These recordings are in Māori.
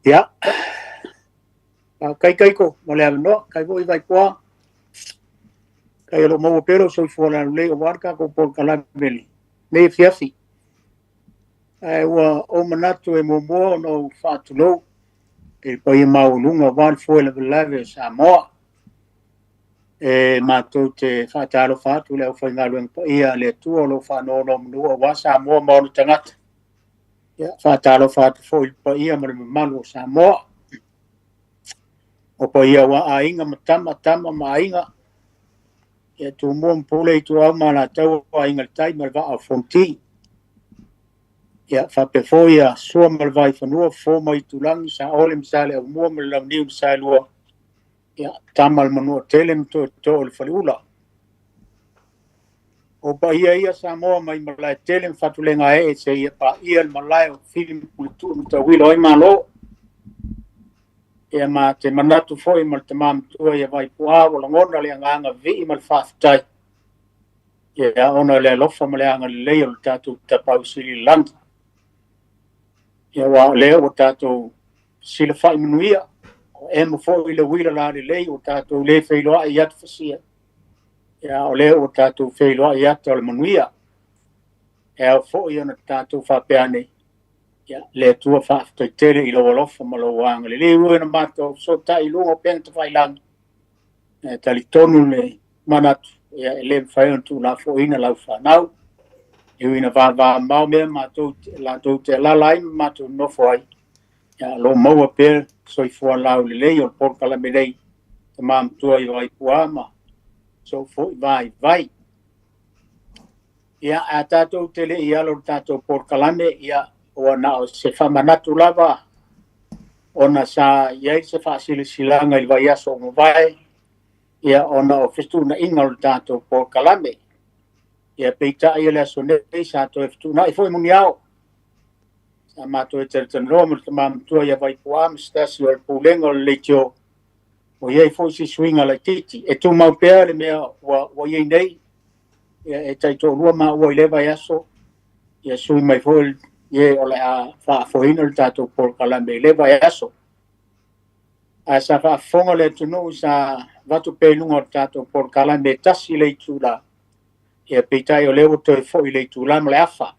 Ya. Kai ko mole no kai voi vai kwa kai lo mo pero so fora le warka ko por kala beli ne fiafi ai wa o manatu e mo no fatu no e poi mau lunga van foi le lave sa mo e matou te fatalo fatu le foi ngalo en ia le tu lo fa no no wa sa mo no tangata ya fatalo fatu foi poi ia mo malu sa mo o poi ia wa ainga matama mainga e tu mo pole tu au mana tau ainga tai mal va a fonti ya fa pe foia so mal vai fa no fo mai tu lang sa ole msale mo mal lang ni msale lo ya tamal mano telem to le falula o pa ia sa mo mai mal telem fa tu lenga e se ia pa ia malai film tu to wilo ai malo e ma te manatu foi mal te mam tu ia vai pua o ngona le nganga vi mal fa tai ya ona le lofa male anga le o tatu ta pausili land ya wa le o tatu sila fa imuia e mo fo ile wila la le o tatu le feilo ai at fasia ya o le o tatu feilo ai at al manuia e fo ia na tatu fa peane ya le tu fa to tele ilo lofa malo wanga le o na mato so ta ilo o penta fa ilang tali tonu le manatu ya ele fa tu la fo ina la fa now eu ina va mau me mato la to te la lai mato no foi ya lo mau pe soi fo la le o por kala me dei te mam tu ai vai puama so fo vai ya atato tele ia lo tato por kala me ya ona o se fa manatu lava ona sa ia se fa silanga il vai aso mo vai ya ona o festu na ingal tato por kala me ia peita ia le sone sa to festu na foi muniao sa mato e tel rom te mam tu ia vai puam stasio el pulengo le tio o ia foi si swinga la titi e tu mau pere me wa ia nei e tai to rua ma o le vai aso ia sui mai foi ia o la fa foi no tato por kala me le vai aso a sa fa fonga le tu no sa vatu pe lungo tato por kala me tasi le tula ia peita o le o to foi le tula mo le afa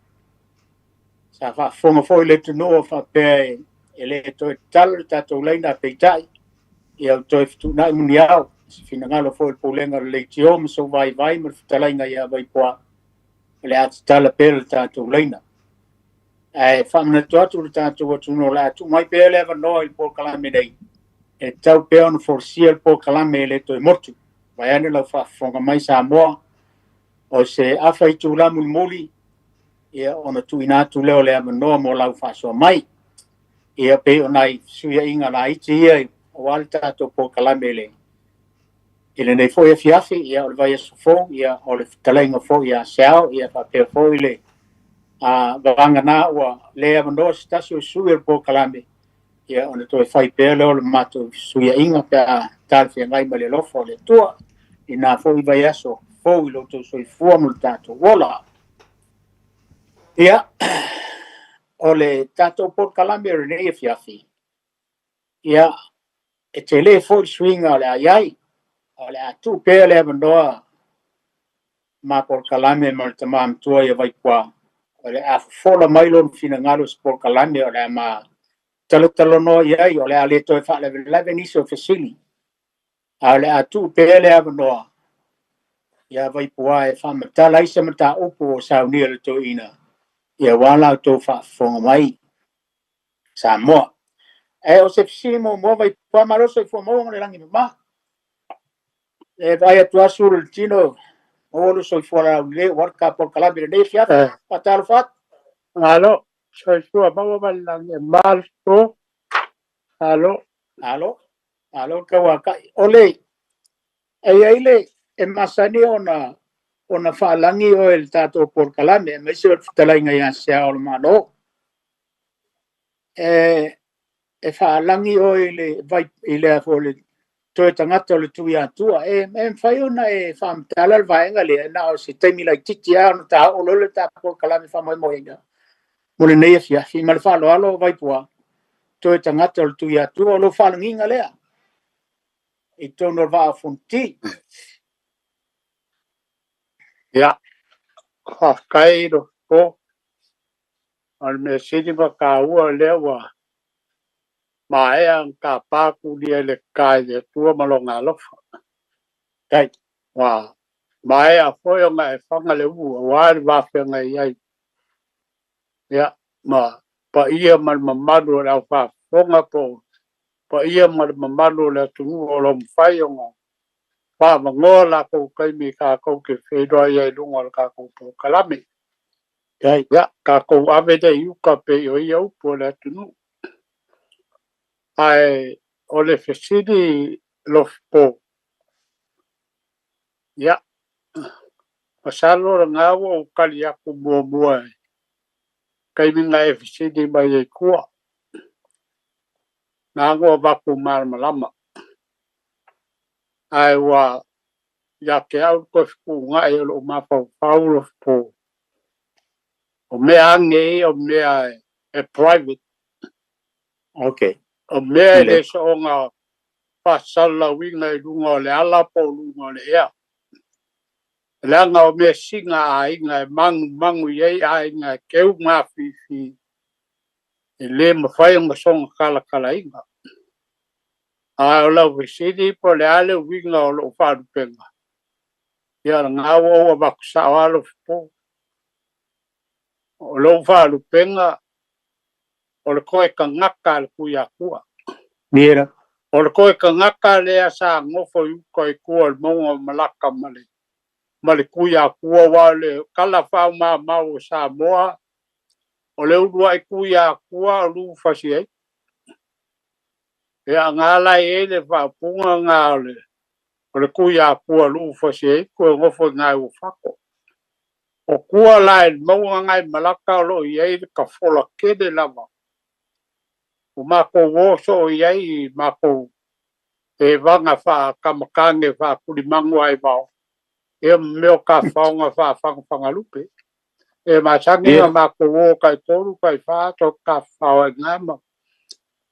sa fa fonga foi le tu no fa pe ele to tal tato le na peita ia to tu na muniao fina ngalo foi polenga le tio so vai mo talainga ia vai poa le at tala pel tato le na ai famna to tato tu no la tu mai pe le no il por kala me dei e tau pe on for siel por kala me le to mortu vai ane la fa fonga mai sa mo o se afa tu la muli ia ona tu ina tu leo le no mo la fa so mai ia pe onai suia inga la iti ia o alta to por kala me le ele nei foi fiafi ia o vai so fo ia o le talainga fo ia sao ia fa pe fo ile a vanga na o le no stasio suia por kala me ia ona to fai pe le o mato suia inga pe tal fi ngai male lo fo le to ina fo vai aso fo lo to so fo multato wala ia ole tato por calambre ne fiafi ia e tele fo swinga ole ai ole tu pe le no ma por calambre mal tamam tu ia vai qua ole a fo la mailo fina ngalo por calambre ole ma talo no ia ole ale to fa le veniso facili ole a tu pe le no ia vai qua e fa mata lai se mata upo sa ni to ina ia wala to fa fonga mai sa mo e o se fsimo mo vai pa maro so fo mo le langi ma e vai atua sul tino o lo so fora le worka por calabria de fiat patal fat alo so sua mo va langi marzo alo ka wa ka ole e ile e masani ona fa langi o el tato por calabria me se talainga ya se o malo e fa langi o ile vai ile fo le to tangata le tu ya tu e fai ona e fa tala vai ngale na o se temi la titia no ta o le ta por kala me fa mo inga mo le nei fia fi mal fa lo alo vai poa toi tangata o tu ia tu o lo whalanginga lea. I tono wa fonti. Ia, whakairo po. Al me sini ma ka ua lea wa. Ma ea ka pāku lia le kai le tua malonga lofa. Kai. Wa, ma ea foi o ngai whanga le ua. Wāri wāwhenga iai. Ia, ma, pa ia man mamadu le au whonga po. Pa ia man mamadu le tungu o lo mwhai o ngā. Pa mangoa la kou kaimi ka kou ke whedoa iai lunga le ka kou po kalame. Kai. Ya, ka kou ave de iuka pe o ia upo le tunu. Ai, o le whesini lofpo. Ya, pasalo ra ngawa o kali aku mua mua. Kaimi nga e whesini mai e kua. Nāngua waku marmalama. Ai wa, ya ke au ko fiku nga e lo mapau paulo po. O mea ange o mea e private. Okay. O mea le so o ngā pasala winga i lunga o le ala po lunga o le ea. Langa o mea singa a inga e mangu iei a inga e keu ngā whiwhi. E le mawhai o songa kala inga. A o lau visidi po le ale winga o lo wharupenga. Ia ngā o wakusa o alo fipo. O lo wharupenga o le koe ka ngaka le kuia kua. Mira. O le koe ka ngaka lea sa ngofo yuko i kua le monga malaka male. Male kuia kua wale kala whao mau sa moa. O le urua i kuia kua o lu fasi ei. Ea ngala e le whapunga ngā le. O le kuia kua lu fasi ei kua ngofo ngai u whako. O kua lai maunga ngai malaka lo i ei le ka fola kede lama. O mako woso o iei mako e vanga wha kamakange wha kulimangu ai wao. E meo ka whaonga wha whangalupe. E masangi a mako wo kai toru kai wha to ka whao e ngama.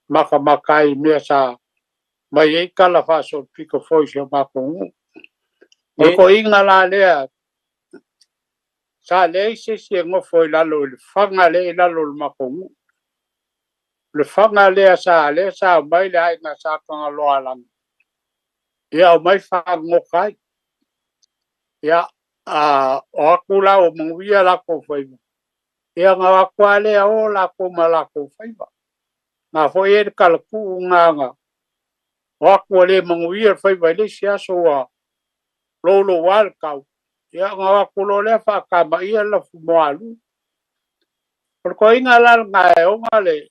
Maka makai mea sa mai e kala wha so piko foisi o mako ngu. O ko inga la lea sa lei se se ngofo i lalo le whanga le lalo le mako ngu. Le whanga lea sa mai le hainga sa kanga loa lang. Ia o mai wha ngokai. Ia o aku la o munguia la ko whaiva. Ia ngā wakua lea o la ko ma la ko whaiva. Ngā fo e kalaku nganga. O aku le munguia whaiva le si aso a lolo wal kau. Ia ngā waku lo lea wha kama ia la fumoalu. Por ko inga la ngā e onga le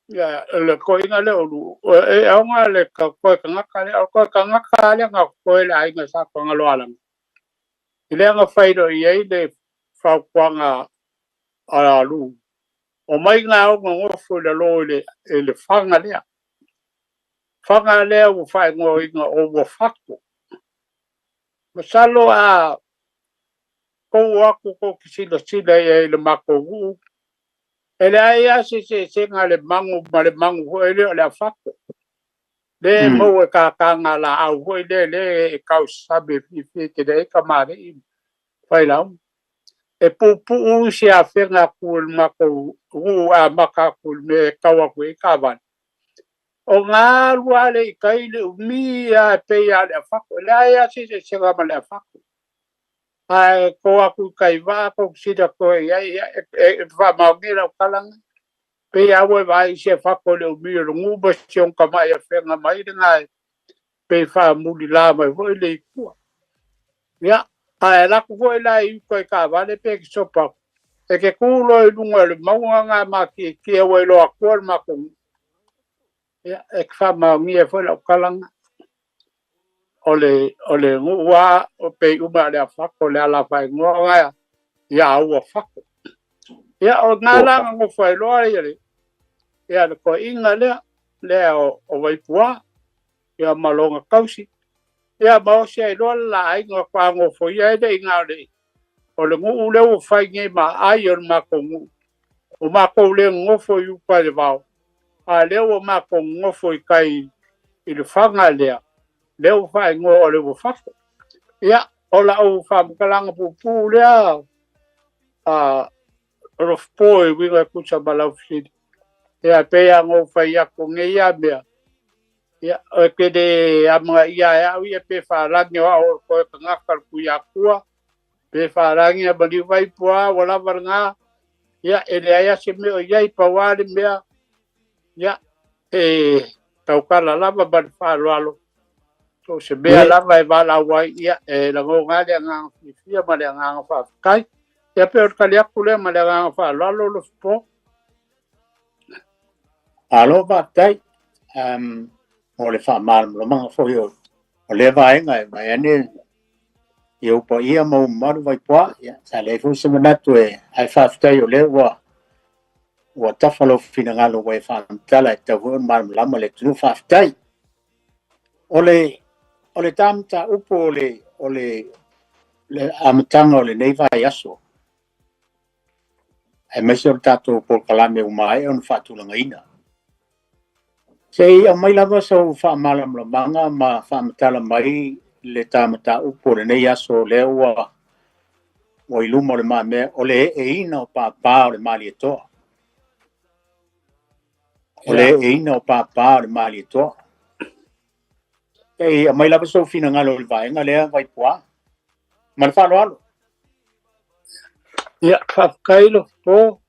ya le ko inga le olu e onga le ka ko ka ngaka le ko ka ngaka le ngā ko le ai ngā sa ko ngalo alang ile nga fairo ye le fa kwanga ala lu o mai ngā o ngo fu le lo le fanga le o fa ngo inga o wo fakko masalo a ko aku ko kisila sila e le mako ele ai ase se ngale mangu ele le fakko le mo e ka nga la au ho le ka sabe fi ke de ka mare fai la e pu se a fenga ku mako a maka ku me ka wa ku ka van o nga wale kai le mi a pe ya le fakko le ai ase se ga ma le fakko ai ko aku kai va ko sida ko e va ma ngira kalang pe a we vai se fakko le mi lo ngu ba sion ka mai a fenga mai ngai pe fa muli la mai vo le ku ya ai la ku vo la i ko ka vale pe ki sopa e ke ku lo i lunga le maunga ma ki e we lo akor ma ku ya e fa ma mi e fo la kalang ole ngu wa o pe u ma le fakko le ala fa ngo ya o fakko ya o ngala ngo fa lo ai ya ko inga le o vai pua ya malonga kausi ya ba se lo la ai ngo kwa ngo fo ya de inga le o le ngu le o fai nge ma ai o ma ko ngu o ma ko le ngo fo yu pa le ba a leo ma ko ngofo I kai I le whanga lea. Leo whae ngō o leo whako. Ia, o la au whamkalanga pupu lea. Rof poe winga kucha balau fidi. Ia, pea ngō whai ako nge ia mea. Ia, o kede a mga ia ia pe wharangi o ao koe ka ngakar ku ia kua. Pe wharangi a mani vai pua, wala waranga. Ia, ele aia se meo iai pawari mea. Ia, tau kala lava bani whaaloalo. So se mea lava wala wai ia, la ngō ngāle a ngānga whiwhia ma le a ngānga whaakai. Ia pe o kali aku lea ma le a ngānga whaaloalo lo spo. Alo vatai, o le whaamaram lo manga fōi o le vaenga e mai ane I upa ia mau maru vai pua, sa le fu se manatu e ai whaafitai o le ua tawhalo whina ngalo wai whaamtala e tau huon maram lama le tunu whaafitai. O le tamta upo o le amatanga o le nei vai aso. E maise o tato por kalame umae on whaatulanga ina. Se ia mai lava so whaamalam la manga ma whaamatala mai le tamata upo le nei aso le ua o iluma o le mame o le ina o pāpā o le mali etoa. O le ina o pāpā o le mali etoa. E mai lava so fina ngalo le vaenga lea vai pua. Ma le whaaloalo. Ia, whakailo po.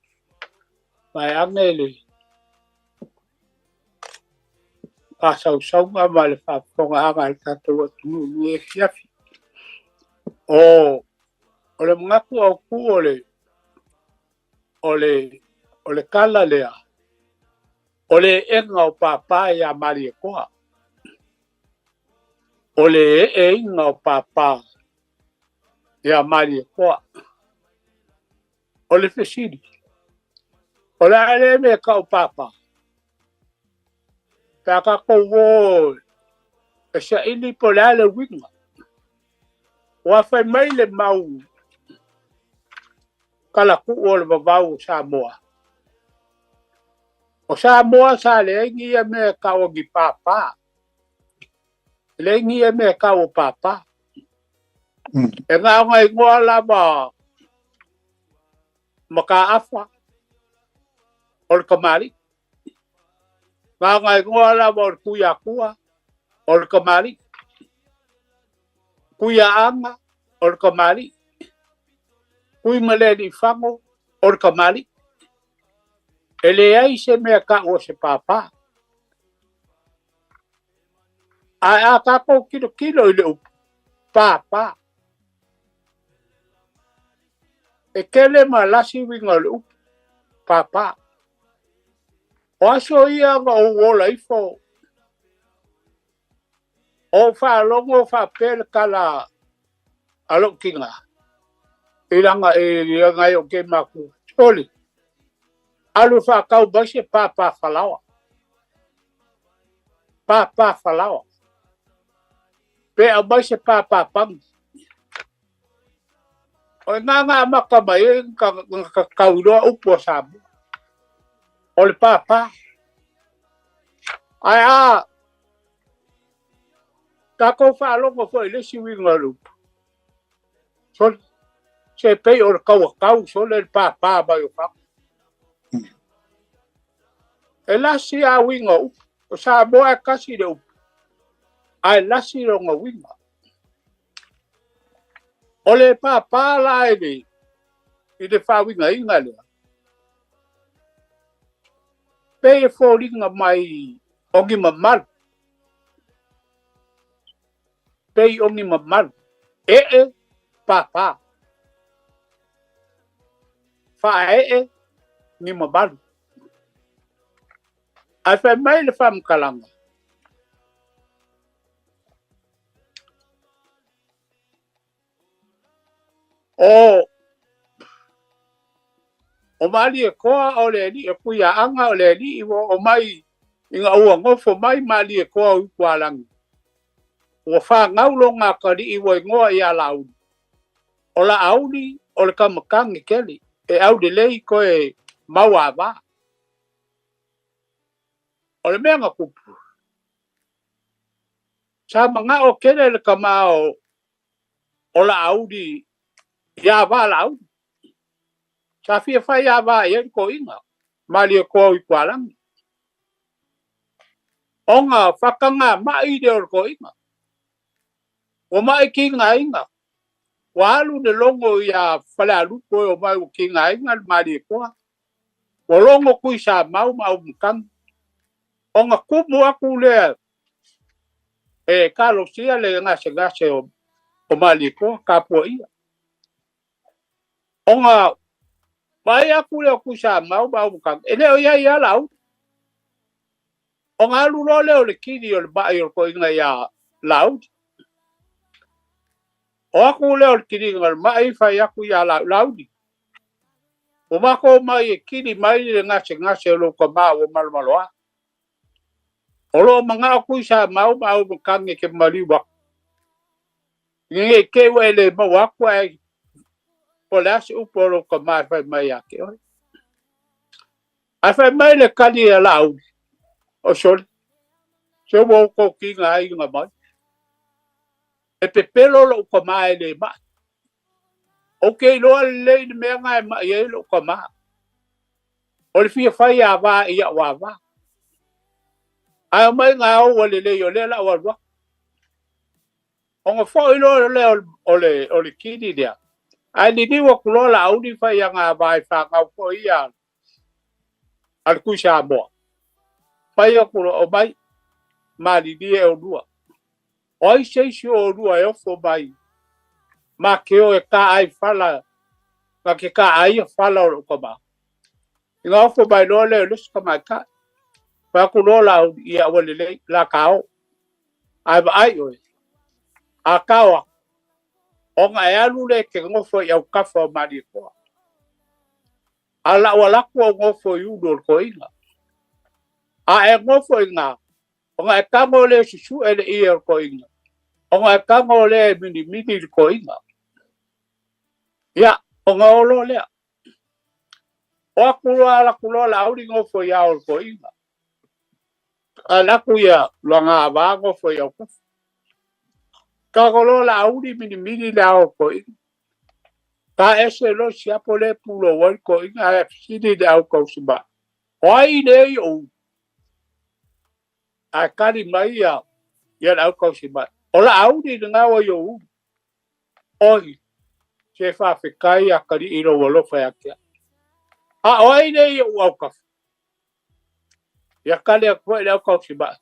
Vai angele. Pasau-saunga ma le whaponga anga le tatou atu nue fiafi. O le ngaku au ku o le kala lea. O le enga o pāpā ia mari e koa. O le inga o pāpā ia mari e koa. O le fesiri. O le ale me ka o pāpā. Pea ka kou e sa ini po le ale winga. Wa fai mai le mau kala ku o le vavau Samoa. O Samoa sa le ingi e me ka o gi pāpā. Le ingi e me ka o pāpā. E ngā ngai ngoa lava maka afa o le kamari. Ngā ngai ngoa lava o le kuia kua o le kamari. Kuia anga o le kamari. Kui maleni whango o le kamari. E le ai se mea ka o se pāpā. A kako kilo I le upu. Pāpā. E kele ma lasi winga le upu. Pāpā. O aso ia nga o wola ifo. O whaalongo whaapele kala alo kinga. Ilanga ngai o ke maku. Soli. Alu whaakau baise pāpā whalawa. Pāpā whalawa. Pe a baise pāpā pangi. O ngā maka mai ka kauroa upo sabu. O le pāpā. Ai kako whaalongo fo I lesi winga lupu. Soli. Se pei o le kau soli le pāpā mai o whako. E lasi a winga upu. O sa moa e kasi le upu. Ai lasi ronga winga. O le pāpā la ene. I le whawinga inga lea. Pei e fōringa mai ongi mamaru. Pei ongi mamaru. Pāpā. Wha ni mamaru. Ai whai mai le whamkalanga. O mali e koa o le ni e kuia anga o le ni o mai inga ua ngofo mai mali e koa u kualangi. O wha ngaulo ngā kari iwa ingoa I alauni. O la auni o le kamakangi keli. E au de lei koe maua wā. o le mea kupu sa manga o kele le kamao o la audi ya va la audi sa fia fa ya va ye ko inga mali ko i kwalang onga fakanga mai de ko inga o mai ki nga inga walu de longo ya fala lu ko o mai ki nga inga mali ko o longo ku sa mau mkang onga kumu aku le e kalo sia le ngase o mali ko kapo ia onga mai aku le ku sa mau mkang ele o ya lau onga lu lo le o le kini o le bai o ko inga ya lau o aku le o kini ngal mai fa aku ya lau o mako mai kini mai le ngase lo ko ma o malmaloa o lo manga ku sa mau mkang ke mali wa nge ke wele ma wa ku ai o le asi uporo ko mai fa mai ake o ai fa mai le kali e lau o sol se wo ko ki ngai nga mai e pe pelo lo ko mai le ma o ke lo le me ngai ma ye lo ko ma o le fia fa ya va ia wa va ai mai nga o le yo le la wa wa o ngo fo lo le o le kini dia ai ni wa ku lo la au ni fa ya nga vai fa nga fo ia al ku sha bo fa ya ku o mai ma li di e o dua oi sei si o dua e o fo mai ma ke o e ka ai fala ma ke ka ai fala o ko ba nga fo mai lo le ska mai ka fa ku lo la ia o le la ka o ai ai o a kawa o nga e alu le ke ngofo ia ka fo ma di ko ala wala ko ngofo yu do ko inga a e ngofo inga o nga e ka mo le su ele ia ko inga o nga e ka mo le mini ko inga ya o nga o lo le o akulo ala kulo la uri ngofo ia o ko inga ala ku ia lo nga ba ngofo ia ko ka lo la uri mini la o ko inga ka ese lo sia pole pulo wal ko inga e fini da o ko siba oi ne o a kali mai ya la ko siba o la uri nga o yo oi se fa fe kai a kali iro wolo fa ya a oi ne yo o ka ya kali ko la ko siba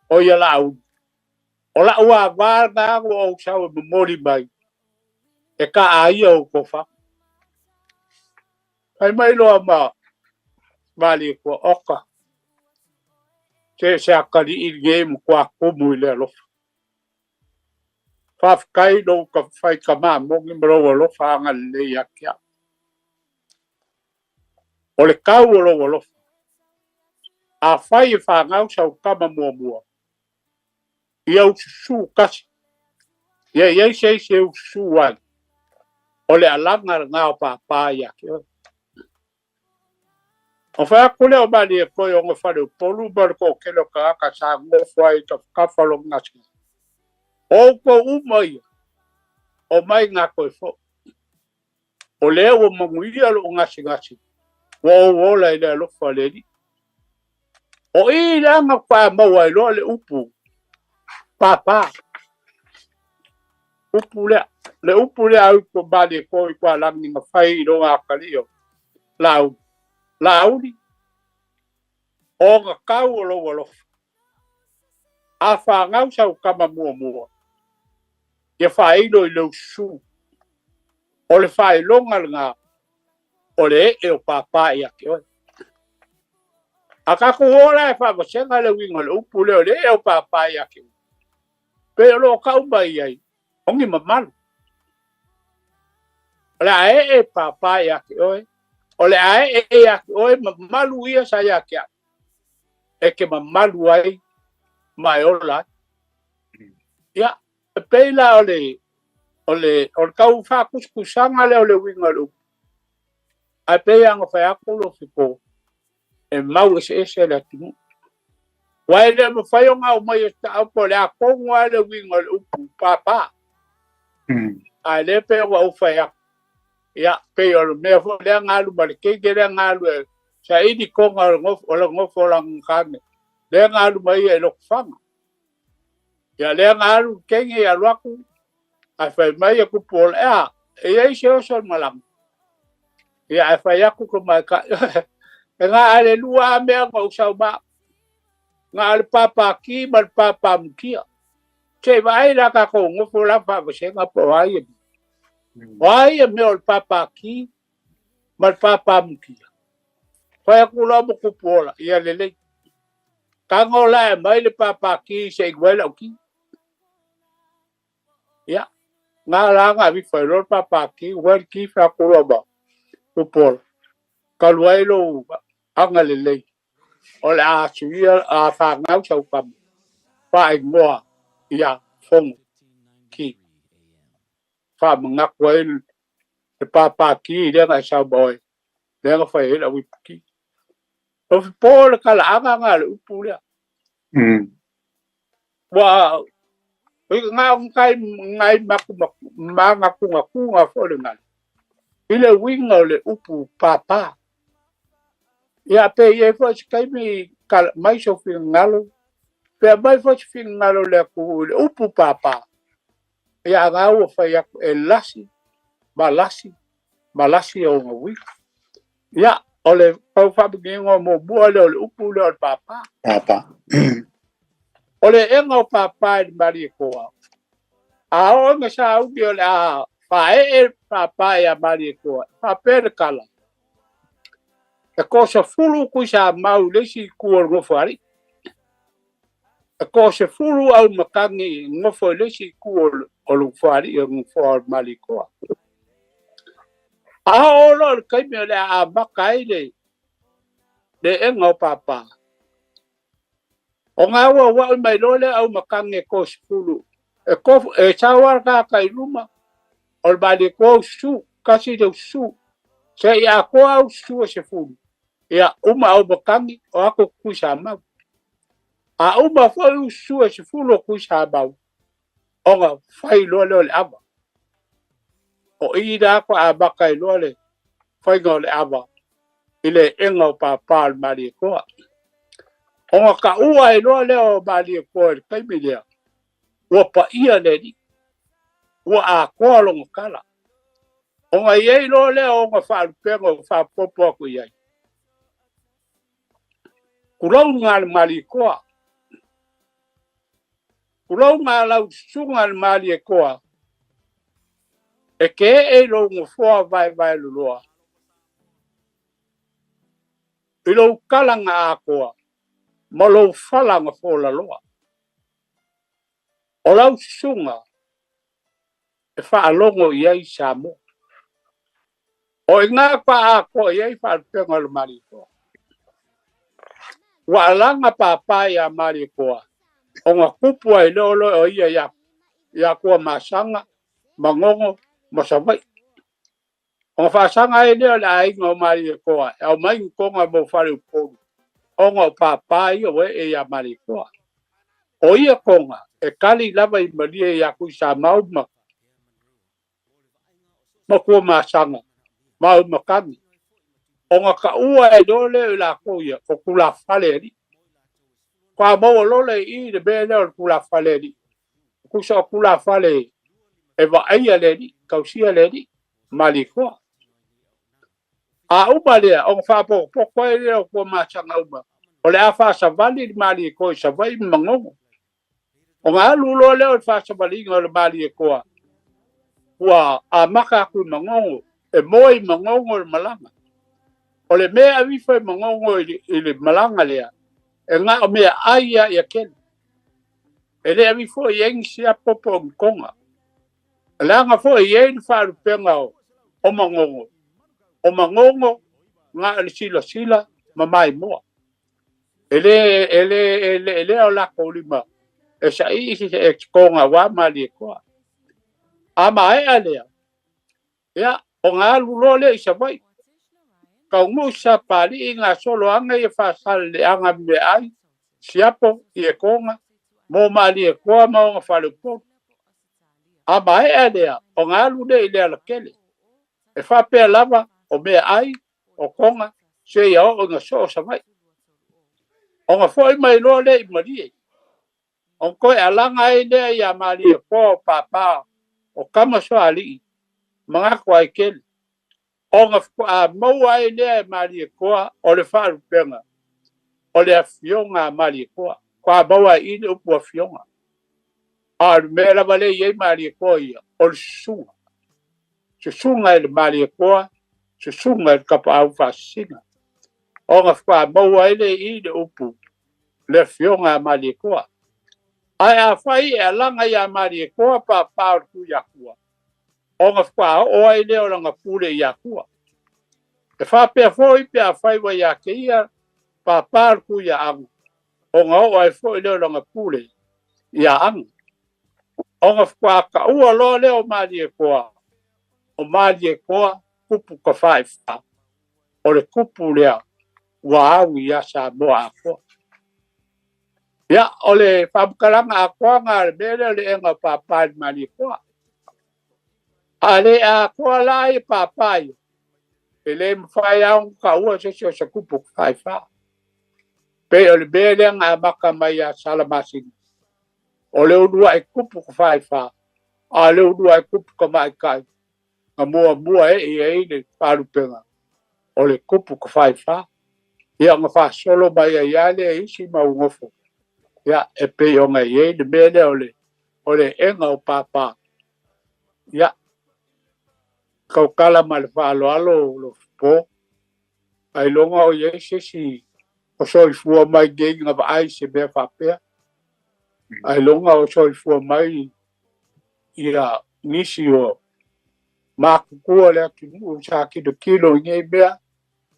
o ya la o la wa va na o sa o mori mai e ka ai o ko fa ai mai lo ma vale ko oka se akali i game kwa ko mu le lo fa kai do ka fai ka ma mo ngi bro lo fa nga le ya kya o le ka lo a fai fa nga sa ka ma mo ia su kasi ia se su wa o le alanga nga pa ya kya o fa ko le o ba le ko yo ngo fa le polu bar ko ke lo ka sa ngo fai to ka fa lo ngasi o ko o mai nga ko fo o le o manguia lo ngasi wo la ile lo fa le di o i la nga pa ma wa lo le upu papa upu le au ko ba le ko kwa la ni nga fai lo nga ka li yo lau ni o nga kau lo a fa ngau sa ka ma mo ye fai lo su o le fai longa nga o le e o papa ia ke o a ka ko ora e fa mo senga le winga le upu le e o papa ia ke pe lo ka ba ia o ngi mamal la e papa ia ke o le ai e ia o malu ia sa ia ke e ke malu ai mai ola ya pe la o kau fa kusanga le winga lu a pe yang fa akulo fipo e mau ese la tinu Wai le mo fai o ngau mai o ta po le a konga le wingo le upu papa. A le pe wa u fai a. Ya pe o le mea fo le ngalu ma le keke le ngalu e. Sa ini konga o le ngofo la ngkane. Le ngalu mai e lok fanga. Ya le ngalu kenge ya luaku. A fai mai e kupo le a. E ai se o son malang. Ya a fai aku ko mai ka. E ngā ale lua mea ngau sau ma. Ngā ale papa ki ma le papa mkia. Che vai la ka ko ngofo la pa se nga po ai. Wai e mea le papa ki ma le papa mkia. Fai aku la mo kupola ia lele. Ka ngola e mai le papa ki se iguela o ki. Ya. Ngā la ngā vi fai lo papa ki wel ki fa aku la ba. Kupola. Ka luai lo anga lele. O le a suia a fa ngau sau kam. Fa ingoa ia fong ki. Fa mangak wai le papa ki le ngai sau boy. Le nga fai la wi ki. O fi po le kala anga nga le upu le. Wa ngai maku nga fo le ngai. Ile winga le upu papa. Ia pe ye fo kai mi kal mai so fi ngalo. Pe mai fo fi ngalo le ku le upu papa. Ia nga o fa ya e lasi. Malasi o ngui. Ia ole pau fa bingo mo bua le upu le papa. Ole engo papa di mari ko. A o me sa u bi ole a fa e papa ya mari ko. Pa per kala. E ko se fulu ku sa mau le si ku ngo fari. E ko se fulu au makangi ngo fo le si ku o lu fari ngo fo mari ko. A o lo kai me le a makai le engo papa. O ngā wa mai lole au makange ko se fulu. E chawar ka kai luma. O mari ko su kasi de su. Se ia ko au su se fulu. Ia uma au makangi o ako kusa mau. A uma foi o su se fulu kusa mau. O ngā fai lole ava. O ida ko a makai lole. Fai ngole ava. Ile engo papa al mari ko. O ngā ka ua e lole o mari ko e kaimi lea. Ua pa ia leni. Ua a koa longa kala. O ngā iei lole o ngā whaalupenga o whaapopo aku iei. Kurau ngā mari koa. Kurau ngā lau sunga mari koa. E ke e lo ngā fua vai lulua. I lo kala ngā a koa. Ma lo whala ngā fōla loa. O lau sunga. E whaalongo iei sa mo. O i ngā pa a koa iei whaalupenga o mari koa. Wa alanga papai a mari koa. O ngā kupua i lolo o ia ia koa masanga, mangongo, masawai. O ngā whaasanga e leo la inga o mari koa. E o mai konga mo whare uponu. O ngā papai o e ia mari koa. O ia konga, e kali lava i maria i aku sa mauma. Ma kua masanga, mauma kami. O ngā ka ua e lole i la koia, o kula whale ni. Kwa maua lole i de bēne o kula whale ni. Kusa o kula whale e wa aia le ni, kausia le ni, mali koa. A uma lea, o ngā whapo, poko e lea o kua māsanga uma. O le a whaasa wali ni mali koa, sa vai mangongo. O ngā lulo leo i whaasa wali ngā le mali koa. Kua a maka aku mangongo, e moi mangongo le malanga. O le mea wifai mangongo i le malanga lea. E ngā o mea aia i a kena. E lea wifo i engi sia popo o mkonga. E lea ngā fo i engi whaaru penga o mangongo. O mangongo ngā le sila mamai moa. E lea o lako lima. E sa isi se e konga wā mali e koa. A mae a lea. Ia, o ngā lulo lea i sa vai. Kau ngu sa pali i ngā solo anga i whaasale le anga me ai. siapo i konga mo mali e koa mo nga fale po a mai ade o ngalu de ile ala kele e fa pe lava o me ai o konga se ia o nga so sa mai o nga foi mai lo le mali o ko alanga ai le ia mali e po papa o kama so ali mga ko ai kele o nga a mo ai le mali e koa o le fa penga o le afionga mali e koa kwa bawa ile upu afionga a mera vale ye mali ko ia o sunga se sunga le mali ko se sunga ka pa au fasina o nga fa mo ile i de upu le fionga mali ko ai a fai e langa ya mali ko pa pa ku ya ku o nga fa o ile o nga pule ya ku e fa pe foi pe a fai wa ya ke ia pa pa ku ya ang o nga o ai foi ile o nga pule ya ang o nga fa ka ua lo le o mali ko o mali ko kupu ka fai fa o le kupu lea wa au ia sa mo a ko ya o le pamkalanga a ko nga le mele le enga papa mali ko ale a ko lai papa ele mfai au ka ua se kupu fai fa pe o le mele nga maka mai a salamasi o le udua e kupu fai fa a le udua e kupu ka mai kai a mua e le paru penga o le kupu ka fai fa ia nga fa solo mai ia le isi ma ngofo ia e pe o nga ye le mele o le enga o papa ia kau kala ma le fa alo lo po ai longa o ye si o so i fu mai ge nga ba ai se be fa pe ai longa o so i fu mai ia nisi o ma ku le ki u sa ki do kilo nge be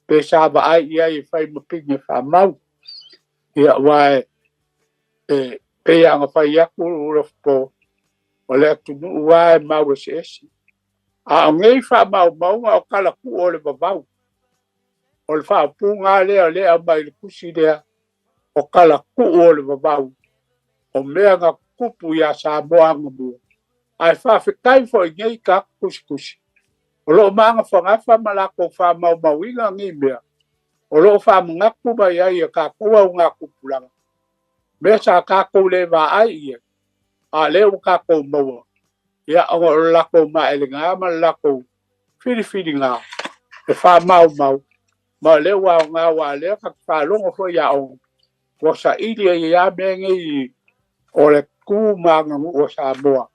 pe sa ba ai ia i fai mo pinge fa mau ia wai pe anga fai aku uro po o le atu nu wai mau se esi a ngei fa mau o kala ku o le babau o le fa punga le a mai le kusi le o kala ku o le babau o mea nga kupu ya sa moa ngamu ai fa fe kai fo ngei ka kusi o lo manga fa ngafa malako fa mau inga ngi mea o lo fa ngaku ba ia ka kuwa nga kupulanga me sa ka ko le va ai a le o ka ko mo ia o la ko ma ele nga ma la ko fili nga e fa mau ma le wa nga wa le ka fa lo fo ya o sa ili ya me ngi o le ku ma nga o sa mo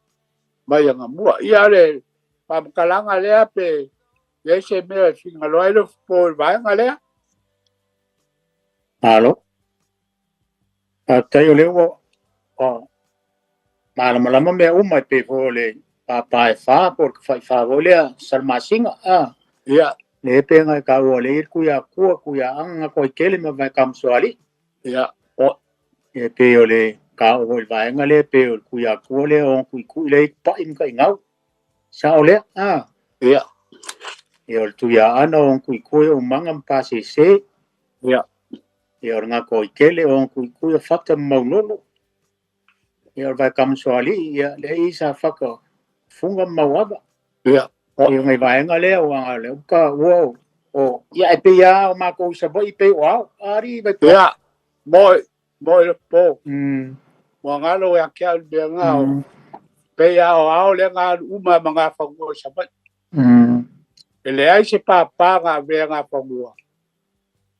ma ya nga mo ia le pa kalanga le ape ye se me singa lo ele po va nga le alo tai o le o malama me uma pe fo le papa fa por fa le salmasinga ia le pe nga ka o le ku ya anga ko kele me va kam soali ia o e pe o le ka o va nga le pe o ku ya le o ku le pa im ka ngau sa o le ia e o tu ya ana o ku o mangam pa se ia e o nga ko kele o ku fata maulolo e o vai kam soali ia le isa faka funga mawaba ia e ngai vai nga le o nga le ka wo o ia e pe ya o ma ko sa bo i pe wa ari vai ia mo le po mo ngalo ya kia be ngao pe ya o le nga uma manga fa go sa ba ele ai se papa nga be nga fa go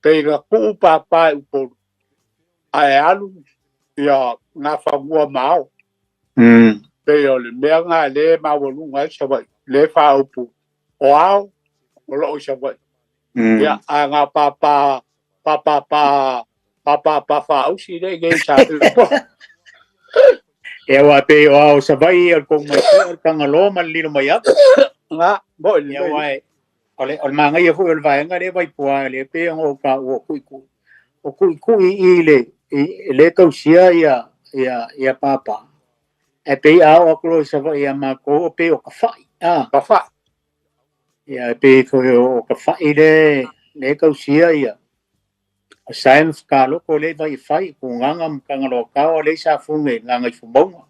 pe ga ku papa u po ai alu ya nga fa go mau pe yo le me nga le ma wo lu nga sa ba le fa u pu o au o lo sa ba ya nga papa fa au si le ge sa e wa pe o sa vai o ko mai ka ngalo man lino mai nga bo le wai ole o manga ye fu o vai nga le vai pua le pe o ka o ku i le ka sia ia papa e pe a o ko sa vai ia ma ko pe o ka fa ia pe ko o ka fa le ka sia ia Saem ka loko le vai fai ku nganga mkanga lo ka le sa funge nganga fumong.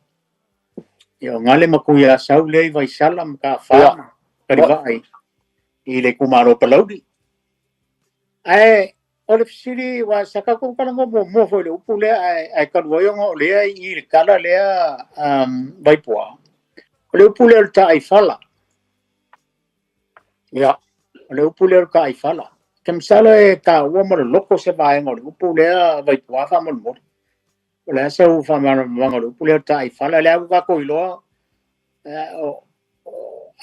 Yo ngale makuya sau le vai salam ka fa kari vai. I le kumaro palaudi. Ai o le fisiri wa saka ku kana mo fo le upu le ai ka woyo ngo le I le kala le vai poa. O le upu le ta ai fala. Ya. O le upu le ka ai fala. Kem sala ka wo mo loko se vai ngo le upu le vai poa fa mo. Ole se u fa ma ma lo pule ta I fa la ka ko ilo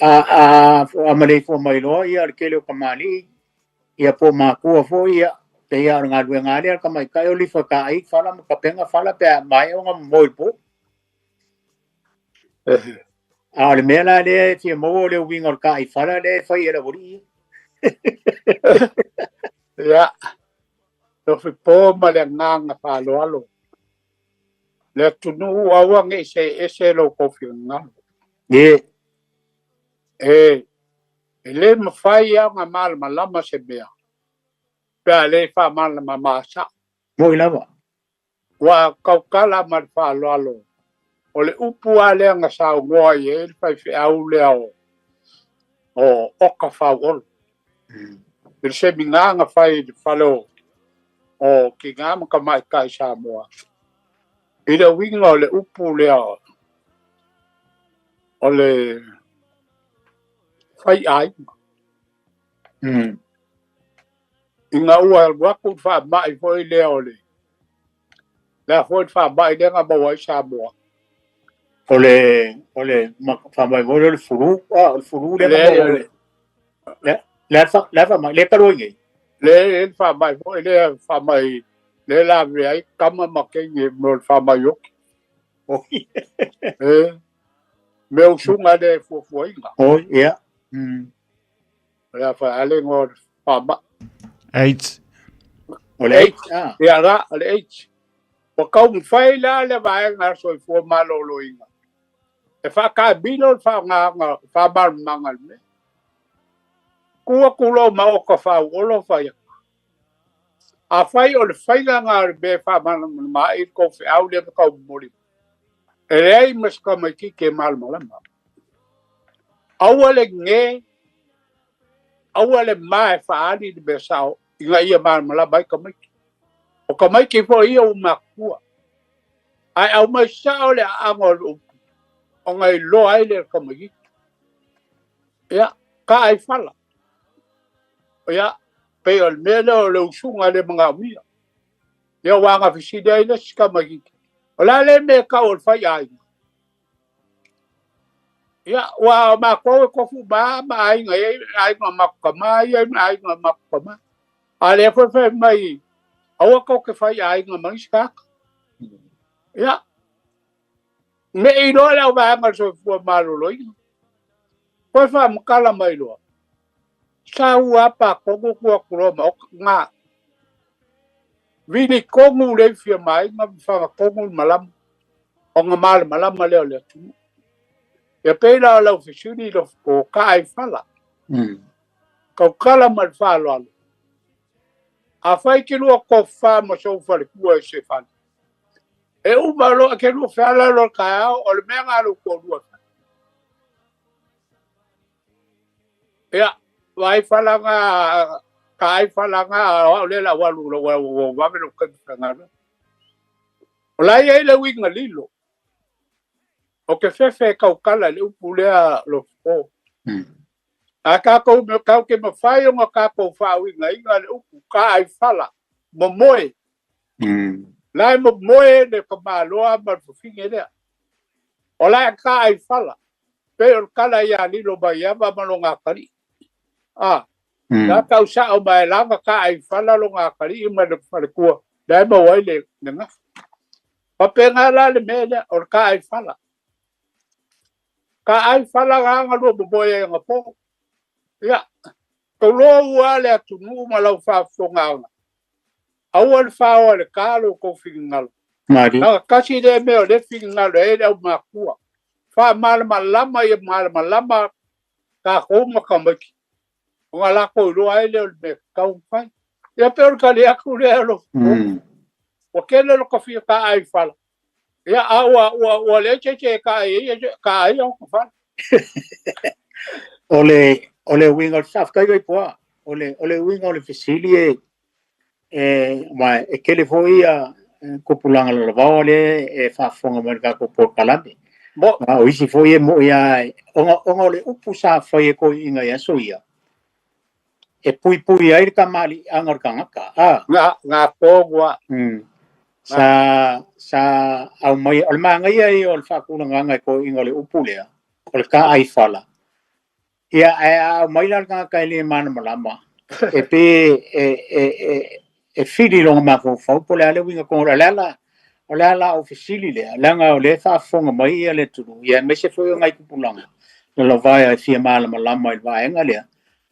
a ma le fo mai lo ia ke le kamali ia po ma ku fo ia te ia nga lu nga le ka mai ka o li fa ka I fa la ka penga fa la pe mai o mo po a le me la le ti mo le wingo ka I fa la le fa ia la buri ya lo fi po ma le nga fa lo alo le tunu awa nge ese lo ko fi nga le mafai ya nga mal malama se bea pe le fa mal mama sa mo ila ba wa kaukala mal fa lo alo o le upu ale nga sa ngo ye fa fi au le o ka fa wol il se minga nga fai fa lo o ki nga ma ka mai kai sa mo ila winga le upu le o le fai ai inga ua wa ku fa mai foi le ole la foi fa mai de nga ba wa sa mo ole ma fa mai mo le furu le furu le fa mai le ka lo ngi le fa mai foi le fa mai le la vi ai kama ma ke ngi mo fa mai yo meu sunga de fo inga yeah la fa ale ngo fa ma 8 ole ya la ale 8 o ka un fai la le va nga so fo malo lo inga e fa ka bino fa nga fa bar mangal me ku lo ma o ka fa o lo fa ya a fai o le fai nga be fa ma I ko fa au le ka mori e ai mas ka mai ki mal malama awale nge awale mai fa ali de be sao inga ia mal malama ka mai o ka mai ki fo ia o makua ai au mai sao le angol o ngai lo ai le ka mai ya ka ai fala ya pe o mele o le usunga le mga mia ya wanga fisida ile ska mai o la le me ka o fa ai ya wa ma ko fu ba ai ngai ai ma ka mai ai ma ka ma ale fo fe mai awa ko ke fa ai ma ska ya me I lo la ba ma so fu ma lo ko fa m kala mai lo sa ua pa ko ko ma nga vini ko mu le fi mai ma fa ko mu malam o nga mal malam le le tu e pe la la fi suni lo ko kai fala ko kala mal fa lo a fai ki lo ko fa mo so fa le ku se fa e u ma lo ke lo fa la lo ka o le me nga lo ko lo ya vai fala nga kai fala nga o le la wa lu lo wa wa me lo ka nga o la ye le wi nga lilo o ke fe ka ukala le upulea lo fo a ka ko me ka ke me fai o ka ko fa wi nga inga le upu ka ai fala mo moe la mo moe de ka ma lo a ma fu finge le o la ka ai fala pe o kala ya ni lo ba ya ba ma lo nga kari la ka usa o ba la ka ai fala lo nga kari ma de fa ko da ba wai le nga pa pe nga la le me o ka ai fala ka ai fala nga lo bo boy nga po ya ko lo wa le tu nu ma lo fa fo nga awal fa o le ka lo ko fingal mari na ka si de me o le fingal e le ma ku fa mal malama ye mal malama ka ko ma ka ma nga la ko lo ai le me ka un fa ia pe o kali aku le lo o kele lo ka fia ka ai fala ia a le che ka ai o fala ole winga saf kai vai poa ole winga ole fisili ma kele foi a kopulanga la vale fa fonga merka ko por kalame mo o isi foi mo ia onga ole upu sa foi ko inga ya soia pui ai ka mali angar kanga ka nga pogwa sa au mai al manga ia ol fa kulanga ngai ko inga le upu lea ol ka ai fala ia au mai la ka le man malama e fili longa ma fo po le winga ko la ofisili le langa o le fa fonga mai le tu ia me se foi ngai kupulanga lo vai a fia mala malama i vai nga le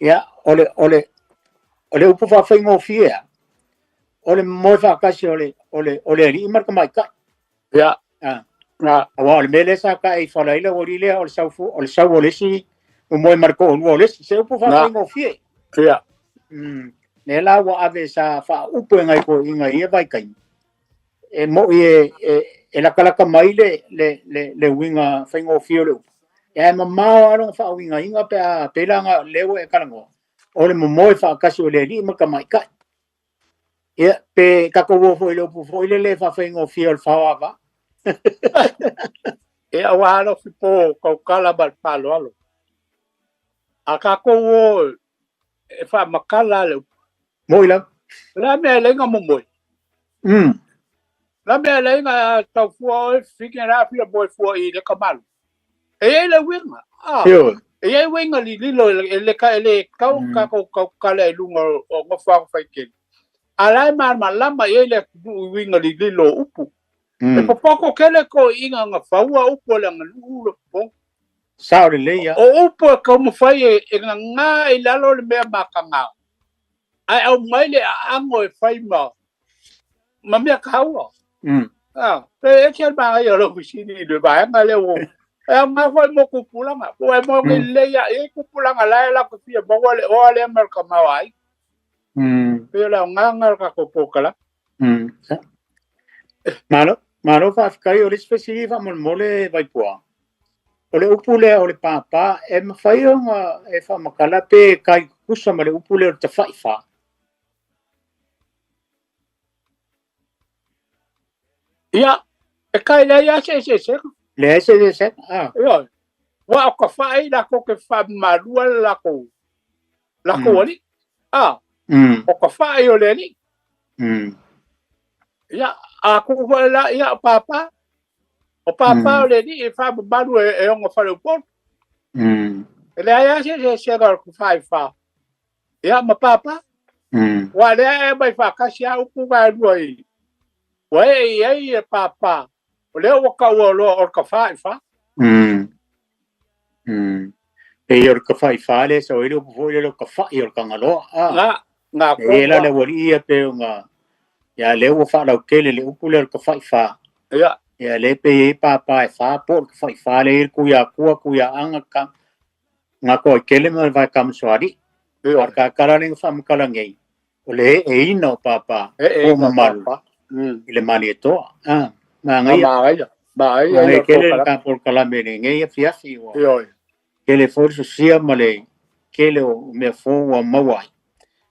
ia ole upu fa fingo fia ole mo fa kasi ole ri marka mai ka ia na wa le le sa ka i fa le o le o sau ole si o mo marko o le se upu fa fingo fia ia ne la wa ave sa fa upu ngai ko inga ia vai kai e mo e la kala ka mai le winga fingo fia le e ma aro fa winga inga pe langa lewe e kala ngo ole mo fa kasi o le ri marka mai ka ia pe ka ko wo foi le fa fingo fia o fa wa e awalo fipo ko kala bal palo alo aka ko wo e fa makala le moila la me le nga moi la me le nga tau fo fikira fia boy fo i le kamal e le winga e winga li lo le ka ka le lunga o ngo fa fa ke ala ma lama e le winga li lo upu e popoko kele ko inga nga fa wa upu le nga lu po sao le ya o upu ko mo fa e nga i la lo le me makanga ai au mai le ango e fai ma me kaua pe e ke ba yo lo kusini de ba nga le wo e ma foi mo kupulanga o e mo le ya e kupulanga la ku fia ba wale o le mer ka mawai pe la nga ka ko pokala malo fa kai o le spesifi fa mole vai poa ole upule ole papa e ma fai nga e fa makala pe kai kusa male upule o te fai fa ia e kai le ya se yo wa ko fai la ko ke fa malua la ko ali o ko fai o le ni ia a ko la ia papa o papa o le ni e fa malu e o fa le pon le ya se ko fai fa ia ma papa wa le e mai fa ka sia u ku ga duai wa e papa o le o ka o ka fai fa e yor ka fai fa le so ile po le ka fai yor ka ngalo nga ko la le wori e pe nga ya le o fa la ke le u le ka fai fa ya le pe papa e fa por ka fai fa le ku ya anga ka nga ko ke le ma va kam swari or ka kala ning fam kala ngai ole e ino papa o mal ile mali to na ngai ba ke le ka por kala me ngai fia fi o ke le forso sia male ke le me fo wa mawai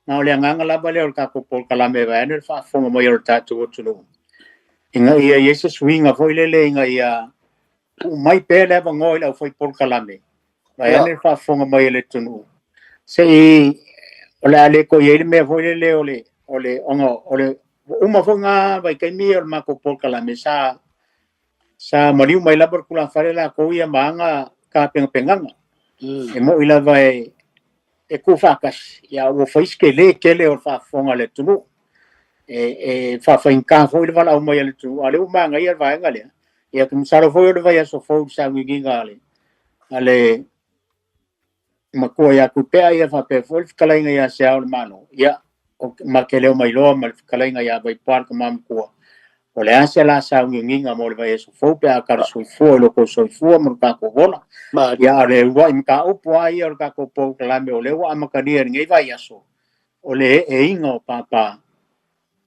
na ole nganga la bale o ka ko por kala me va ne fa fo mo yor ta tu tu inga ia yesu swinga foi le inga ia mai pele va ngoi la foi por kala me va ne fa fo mo ile tu sei ole ale ko ye me foi le ole ole uma fonga vai kai mi or ma ko por kala me sa mariu mai la por kula fare la ko ia manga ka penganga e mo ila vai e ku fakas ya o fais ke le o fa fonga le tu e fa inka foi le vala o mai le tu ale o manga ia vai ngale ia kum saro foi le vai so fo sa ngi ngale ale ma ko ya ku pe ia fa pe foi kala inga ya sa o mano ia o ma ke le mai lo ma kala inga ya vai par ko mam ko o le ase la sa nginga mo le vai so fo pe a kar so fo lo ko so fo mo ka ko bona ya le wa im ka o po ai o ka ko po kala me o le wa ma ka ni ngai vai aso o le e inga o papa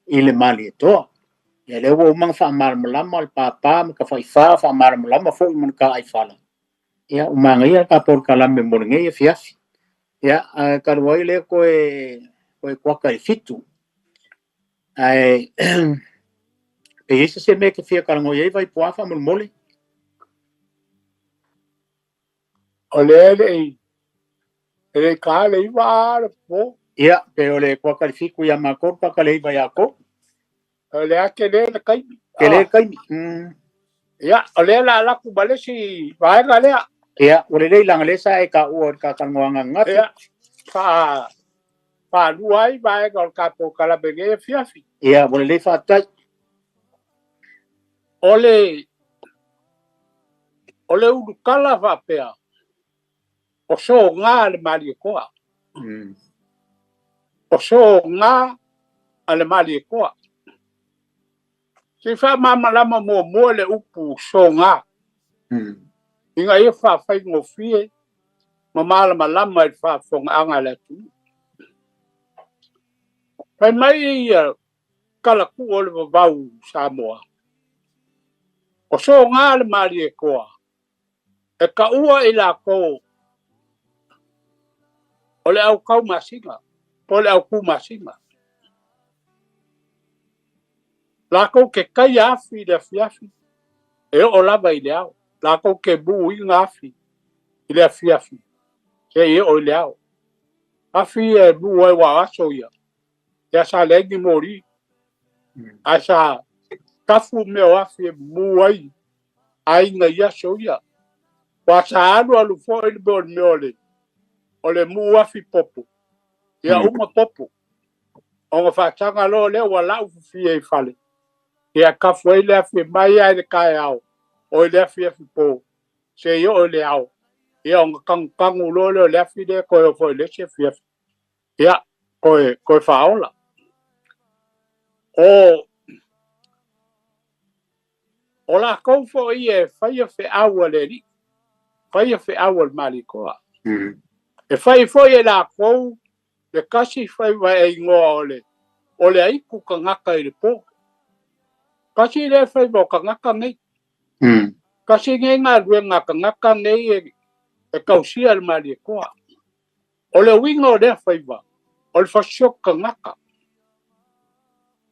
i le mali toa. Ia le ua umanga whaamarama o le papa ma ka whaiwha whaamarama fo i ka ai whala. Ia umanga ia ka por kalame moringe ia fiafi. Ia ka ruai le koe kwaka i fitu. Ai e isa se me ke fia karango iei vai puafa mole. O le ka le iwa po. Ia, pe o le kwaka i fiku ia makor paka le iwa iako. O le ake le kaimi. Ke le kaimi. Ia, o le la laku balesi vaenga lea. Ia, o le langa lesa e ka ua ka kangoanga ngati. Ia, pa luai vaenga o ka po kalabenge fiafi. Ia, o le whaatai. O le urukala whapea. O so ngā le mali e koa. O so ngā ale mali e koa. Si wha mamalama mua le upu so ngā. Inga ia wha whai ngofie. Mamalama lama e wha whonga anga le tu. Pai mai ia kala ku o le wawau Samoa. O so ngā le mali e koa. E ka ua i la kou. O le au kau masinga. Po le au ku masinga. La kou ke kai afi le fiafi. E o lava i le au. La kou ke buu i ngā afi. I le fiafi. Se e o le au. Afi e buu e wa aso ia. Ia sa lengi mori. A sa kafu me o afi e buu ai. A inga ia so ia. Wa sa anu alu fo e bol me ole. Ole mu afi popo. Ia uma popo. O nga whaatanga lo le wa lau fi e fale. Ia kafu e le afi mai ai le kai au. O le afi afi po. Se i o le au. Ia o nga kangu lo le afi le koe o fo le se fi afi. Ia koe whaola. O la kou fo i e whaia whi awa le ri. Whaia whi awa le mali koa. E whai fo i e la kou le kasi whai wai e ingoa ole. O le aiku ka ngaka i le po. Kasi le whai mo ka ngaka ngei. Kasi ngai ngā ruenga ka ngaka ngei e kausia le mali e koa. O le winga o le whai wa. O le whasiok ka ngaka.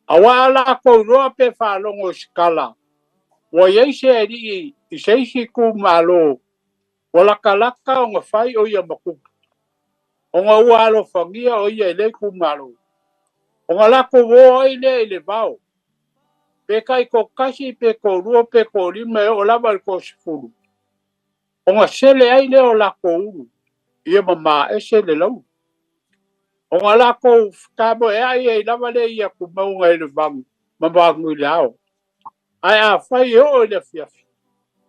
Awa ala kou roa pe whalongo skala. Wa yeise e ri i seisi ku malo. Wa laka o nga whai o ia makupu. O nga ua alo whangia o ia i le ku malo. O nga lako woa i le vau. Pe kai ko kasi pe ko rua pe ko lima e o lava ko sifuru. O nga sele ai le o lako uru. Ia mama e sele lau. O nga lako kabo e ai e lava le ia ku maunga i le vangu. Mabangu i le ao. Ai a whai o le fiafi.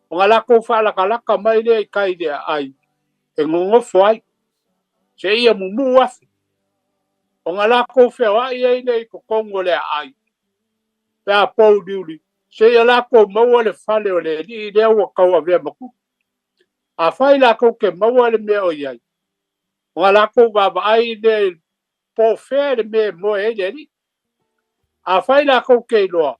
O nga lako whalakalaka mai le i kai le ai. E ngongofo ai. Se ia mumu afi. O nga lako whea ai le i kongo le ai. Pea pou diuli. Se ia lako maua le whale o le i le ua kaua vea maku. A whai lako ke maua le mea o iai. O nga lako baba ai le po whea le mea moe e le ni. A whai lako ke loa.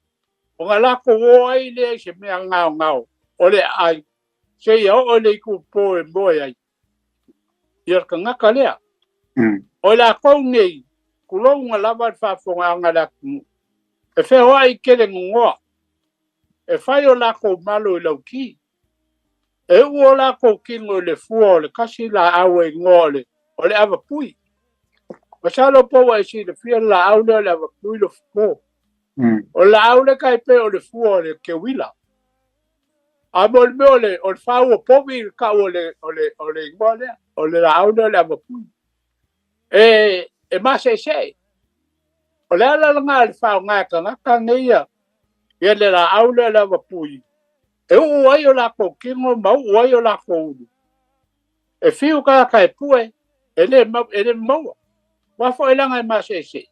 O nga lako o ai le se mea ngao. O le ai. Se ia o le iku po e moe ai. Ia ka ngaka lea. O la kou nei. Kulonga lava whafonga anga la kumu. E whea ai kere ngongoa. E whai o lako malo i lau ki. E ua lako kingo le fua o le kasi la awe ngoa o le awa pui. Masalo powa e si le fia la aule o le awa pui lo fupo. O la aule kai pe o le fua o le ke wila. A mo le me o le whau o povi ka o le ngoa lea. O le la aule o le awa pui. E mase se. O le ala ngā le whao ngā ka ngaka ngeia. Ia le la aule le awa pui. E uai o la ko kingo mau uai o la ko uru. E fiu ka kai pue. E le maua. Wafo e langa e mase se.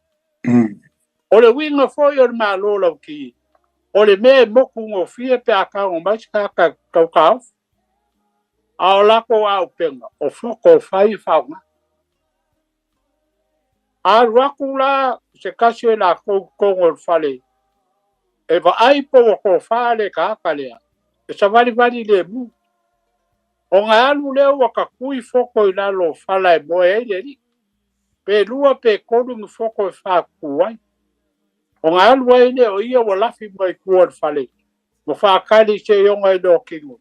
O le winga foi o le mālola ki. O le me moku ngō fie pe a kao mai ka kau. A o la ko au penga. O floko o whai whao ngā. a waku la se kasi la kongo fale e va ai po ko fale ka kalea e sa vali le mu o nga alu le wa ka kui foko ila lo fala e moe e ni pe lua pe kodu mu foko e fa kuai o nga alu ai le o ia wa lafi mai kuon fale mo fa kali se yonga e do kingu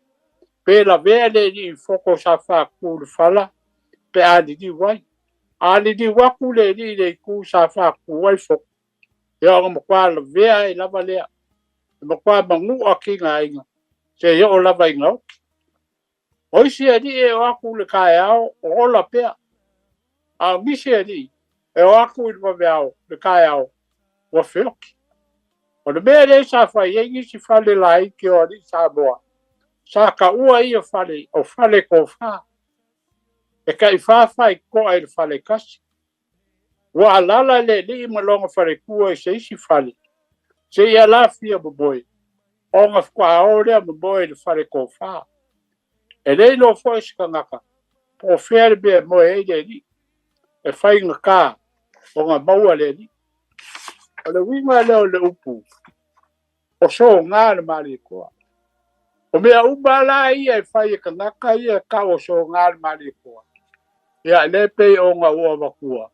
pe la vele ni foko sa fa ku fala pe adi di wai ali di waku le ni le ku sa fa kuai foko ya nga kwa la vea e lava lea mo kwa mangu akinga inga se yo lava inga o si ani e waku le kai ao o la pea a misi ani e waku i mabeao le kai ao wa feoki o le mea le sa fai yengi si fale lai ki o ni sa boa sa ka ua i o fale ko fa e ka i fa fai ko ai le fale kasi wa alala le li malonga fale kua i se isi fale se ia la fia boboi o nga kwa o le boboi le fale ko fa e le lo fo iska ngaka po fere be mo e ni e fai nga ka o nga maua le ni o le winga le o le upu o so ngā le mali koa o mea umala ia e fai ka ngaka ia ka o so ngā le mali koa ia le pe o nga ua wakua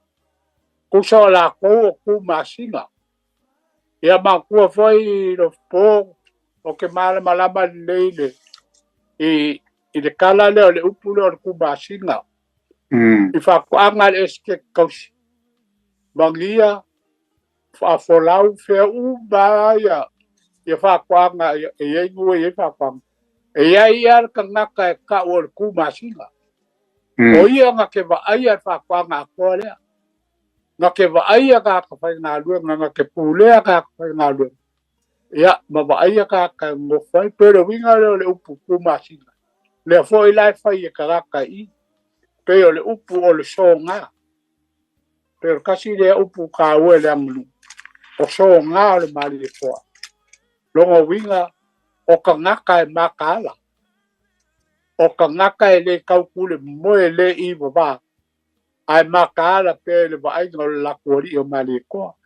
kusa la kou o ku masinga ia ma kua fai lo po o ke mala malama leile i le kala le o le upu le o le ku masinga i fa kuanga le eske kausi mangia fa folau fe ba ya fa kuanga e ye ngue ye fa kuanga e ya ia ka ngaka ka o le ku masinga o ia nga ke va ai fa kuanga ko le nga ke va ai ka ka fa na lu nga ke pule ka fa na lu ya ma va ai ka ngo fa pero vinga le upu ku masinga le fo i lai fa ye ka i pero le upu o le songa pero kasi le upu ka o le amlu o songa le mali le fo longo winga o ka ngaka e makala o ka ngaka e le kaukule mo e le i baba ai makala pe le ba ai ngol la kori o mali ko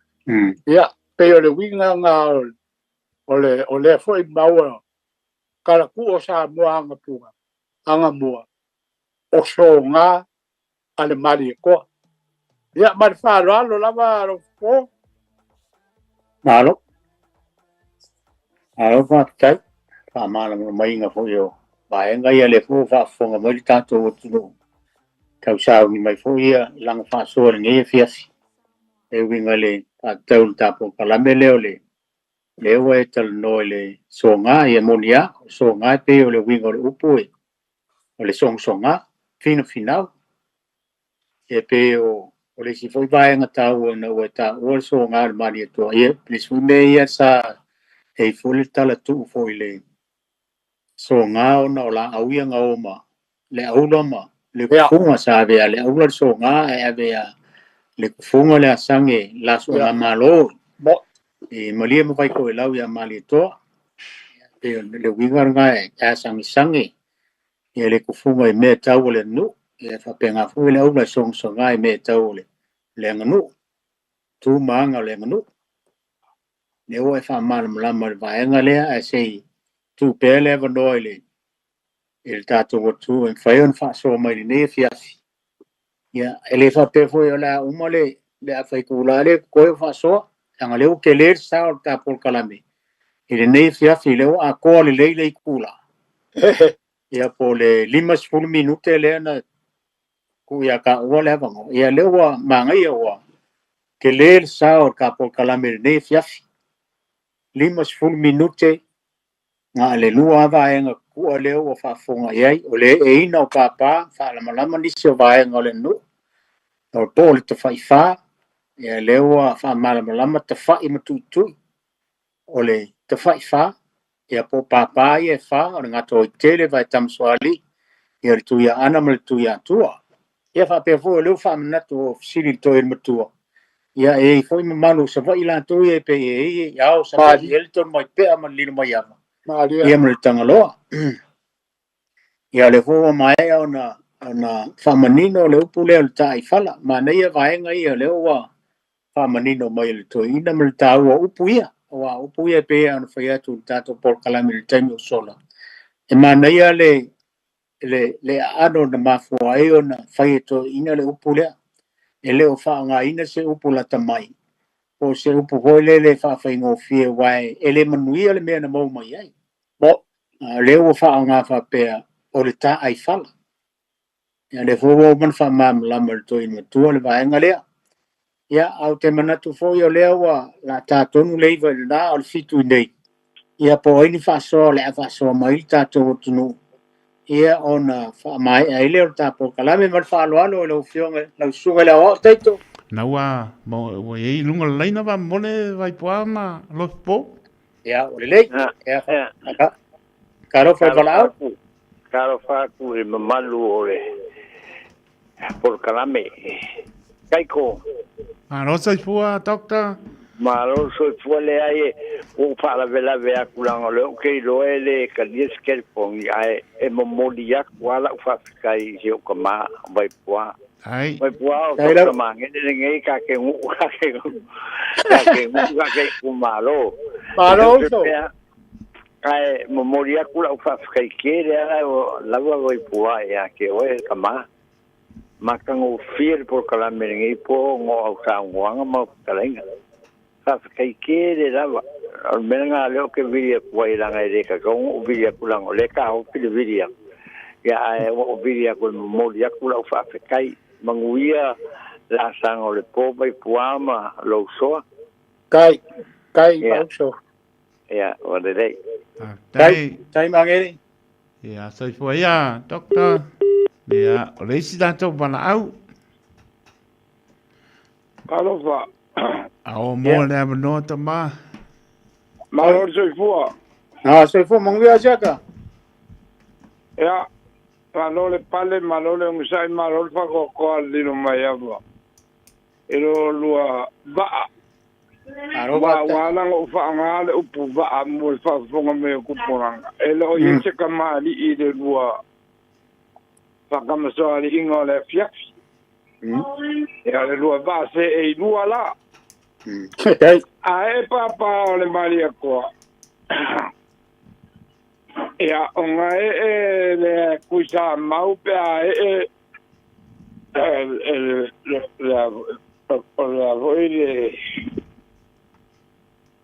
ya pe o le winga nga o le fo i maua kala ku o sa mo anga punga anga mua o songa ale mali ko ya mal fa lo lava lo fo malo alo fa tai fa mala mai nga fo yo ba nga ia le fo fa fo nga mo ta to tu ka sa ni mai fo ia lang fa so ni fiasi e winga le ta tau ta po kala mele ole le we tal no le songa e monia songa pe ole winga le upu ole songa final e pe o le si foi vai nga ta o na o ta o songa le mani to e please me ia sa e fole tala tu foi le songa o na la au ia nga o ma le au ma le funga sa ve le au songa e ave le funga le sange la songa malo e malia mo vai ko e lau ia mali to e le winga nga e sange e le kufunga e me tau le nu e fa penga fu le au la songa e me tau le nganu tu manga le nganu le o e fa mal mlama le vaenga le a sei tu pele va noile il tato tu en fayon fa so mai ne fiasi ya ele fa pe fo la umole le a fai kulale ko fa so anga le o ke le sa ta por kalame il ne fiasi le o a ko le kula ya po le 5 minute le na ku ya ka o le vango ya le wa manga ya wa ke le sa o ka por kalame ne fiasi 5 minute nga le lua va nga ku le o fa fonga ye o le e ina o papa fa la malama ni se va nga le no o pole te fa fa ya le o fa malama te fa i matu tu o le te fa fa ya po papa ye fa o nga to tele va tam swali ya tu ya ana mal tu ya tu ya fa pe fo le fa na to sili to il matu ya e fo i malu se va ila to ye pe ye ya o sa el to mo pe ama li mo ya ia mo tanga loa ia le fo mai ona famanino le upu le tai fala ma nei vaenga ia le wa whamanino mai le toi ina me le tau o upuia. Wa upuia pe ana whaia tu tato por kalami le taimi o sola. E manaia le ano na mafua e o na whaia to ina le upulea. E leo wha ina se upula tamai. O se upu hoi le wha whaingo fie wai. E le manuia le mea na mau mai ai. Bo, leo o wha ngā wha pea o le tā ai whala. Ia le fōwau man wha māma lama le toi ma tua le vaenga lea. Ia au te manatu fōi o lea wa la tātonu leiva le nā o le fitu i nei. Ia po aini wha soa le a wha soa mai le tātou tunu. Ia ona wha mai a ile o le tāpō kalame man wha aloalo o lau fionga lau sunga le o teito. Na ua mo e lunga leina va mole vai poa ma lo po. Ia o le lei. Ia karo whai wala au. Karo whaku e mamalu o le por kalame. Kaiko. Rosa fua doctor. Ma lo so fuole ai o fala vela vea kulang le okay lo ele ka dies kel pong ai e momolia kwala fa kai jo kama vai poa. Ai. Vai poa o kama ngene ngai ka ke ngu ka ke kumalo. Malo so. Ai momolia kula fa kai ke o lava vai poa ya ke o kama. Makango fir por kalame ngai po ngo au sa ngwanga ma kalenga. Fa kai ke de lava. Al menga leo ke viria kuai langa de ka ko viria kulang le ka o pili viria. Ya o viria ko momolia kula fa kai manguia la sang o le po vai puama lo so. Kai ba so. Ya o de dei. Tai mangeri. Ya sai fua ya doctor. Ia, o reisi tātou pana au. Kalofa. Ao mō lea manoa ta mā. Malo soifua. Soifua manguia siaka. Ia, malo le pale, malo le ngusai, malo le whakokoa lino mai awa. Ero lua vaa. Wālanga o whaangale upu vaa mo le whaafonga me o kuporanga. Ele o yese ka maali I le lua whakamasoa li ingo le fiafi. Ia le lua vase e lua la. A e papa o le mali a koa. Ia o nga e le kuisa mau pe a la voi le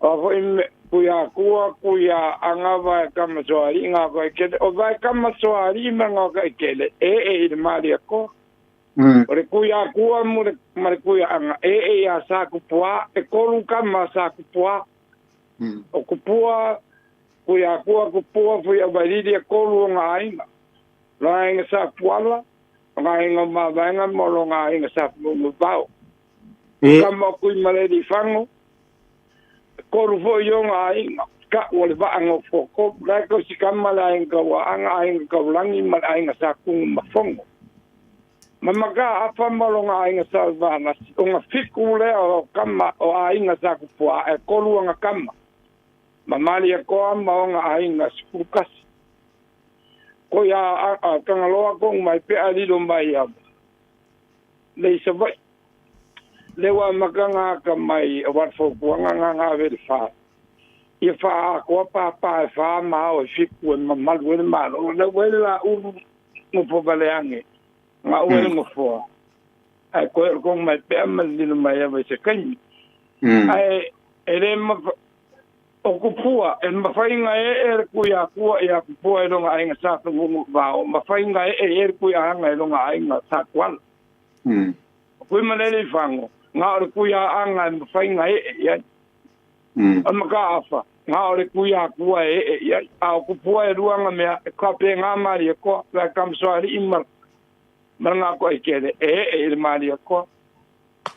o voi kuia anga vai kamasoari nga vai kele o vai kamasoari manga kai kele e le mali ko o le kuia mo le kuia anga e a sa kupua e kolu kama sa kupua o kupua kuia kupua foi a vai dia kolu nga ainga la inga sa puala nga inga ma vanga mo lo nga inga sa mo bao kama kui male di fango koru fo yonga inga ka wale ba anga foko la ko si kamala inga wa anga ka langi ma inga sa kung mafongo mamaga apa malonga inga sa vana onga fiku le o kama o inga sa kupua e koru anga kama mamali ko ama onga inga spukas ko ya kangaloa ko mai pe ali do mai ya le sabai lewa makanga ka mai wat fo kuanga nga vel fa ia fa ko pa fa ma o fiku ma mal wel ma le wel la u mo po baleange nga wel mo fo ai ko mai pe ma dino mai ya se kan ai ele ma o kupua e ma fainga e kuia ia kupua e longa ainga sa tungu va ma fainga e kuia anga e longa ainga sa kwal kui malele fango nga ore kuia anga ma fainga ia ama ka afa nga ore kuia ia a kupua e ruanga me ka pe nga mari ko la kam soari imar maranga ko ikele e mari ko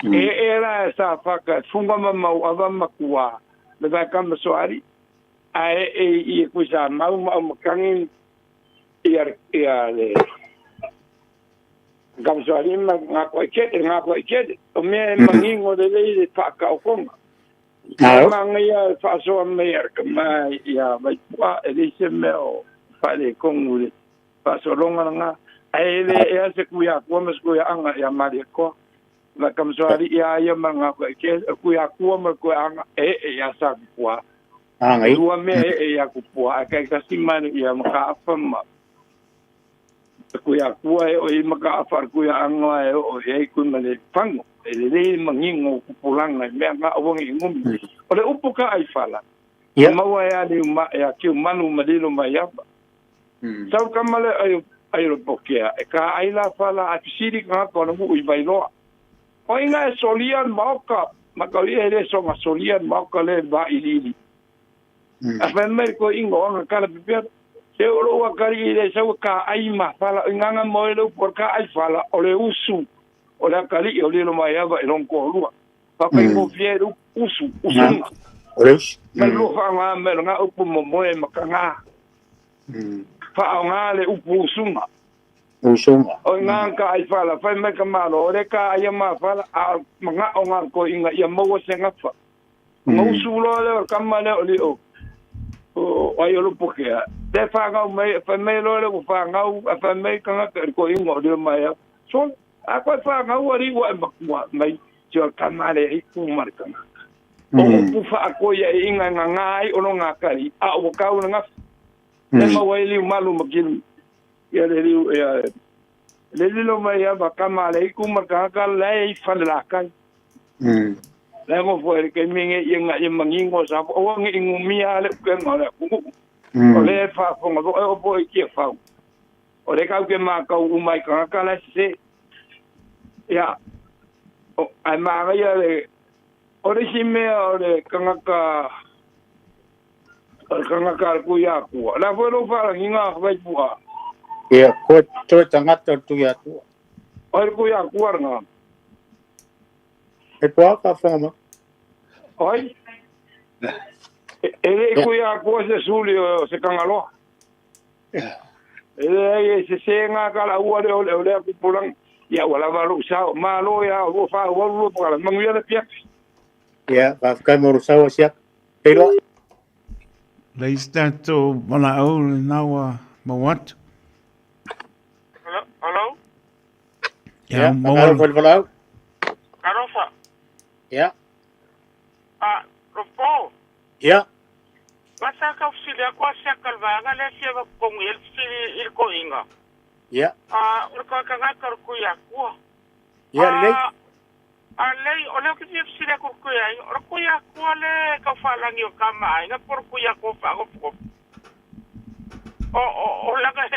era sa faka funga ma ava makua le vai kam soari ai e kuisa mau makangin ia le kam soari nga ko ikele o me mangingo de le faka o konga mangia fa so me ma ia vai pa elise me o fa le kongu fa so longa nga ai le e se kuia ko mas kuia anga ia mari ko la kam soari ia manga ko ke ku ya ku ma ko anga ya sa ku ngai ua me ya ku pua ka ka simani ia maka afa ma ku ya ku o i maka afa ku ya anga o e ku mane pango ele mangingo ku pulanga me nga wongi ngum ole upuka ai fala ma wa ya ni ma ya ki manu madilo ma ya sau kamale ai ro pokia ka ai la fala a siri ka ko no u vai lo o inga solian mauka makali ele so ma solian mauka le ba ilili a femme ko ingo nga kala pipia se oro wa kali le sau ka ai ma fala inga moelo por ka ai fala ole usu ole kali o le no mai ava e non ko lua pa pe mo fieru usu ole me lo fa nga me nga upu mo mo e makanga fa nga le upu usunga o nga ka ai fala fa me ka malo ore ka ai ma fala a nga o nga ko inga ia mo se nga fa mo usulo le ka ma le oli o ai lo pokia te fa nga me fa me lo le fa nga fa me ka nga ko inga le mai so a ko fa nga ori wa ma mai jo ka ma le i ku mar ka o ku fa ko ia inga nga ngai o nga kari a o ka o nga le ma wa li malu makin ya le lo mai ya ba kama le ku ma ka le fa la kai le mo fo ke minge inga i mangingo sa o ngi ngumia le ke ngala ku o le fa fo ngo o po ki fa o le ka ke ma ka u mai ka la se ya o ai ma ya le o le si me o le kanga ku ya ku la fo lo fa nginga vai bua ya ko to tanga tu ya tu o ku ya ku nga e po ka fama oi ele ku ya ku se sulio se kangalo ele se nga kala u le ku pulang ya wala valu sa malo ya o fa o para manguia de pia ya va ka mo sa o sia pero Leis tanto mana au nawa mawat. Hello? ya mawat. Kalau Karofa. ya Ropo. ya Masa ka usilia kwa siya kalvanga le siya kong il ko inga. ya Urko ka nga kuya ko. ya le Alei ole ki usilia ko kuya. Urko ya ko le ka falang yo kama nga por kuya ko fa ko. O laga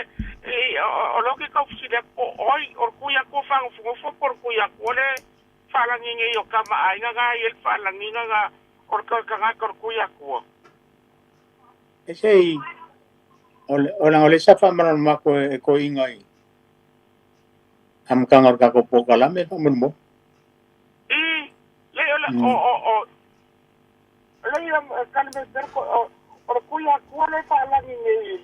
o lo ki ka usilia ko oi urko ya ko fa ko por kuya ko le falang ngi yo kama nga il falang nga urko ka nga kuya ko. ese ole sa fa man ma ko ingai am kangor ka ko po kala me pa mo kan me ser ko kuya ko le falang ngi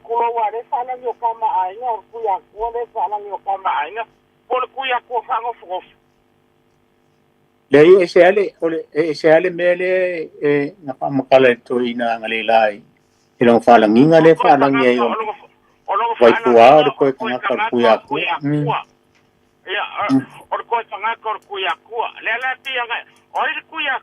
kulo wale falang yo kama nga kuya ko le falang yo kama nga por kuya ko fa ngo le ese ale mele na pa makala to ina ngalilai ilong falang ngale falang ye yo vai kuar ko kanga kar kuya ko ya or ko tanga kor kuya ko le la ti nga or kuya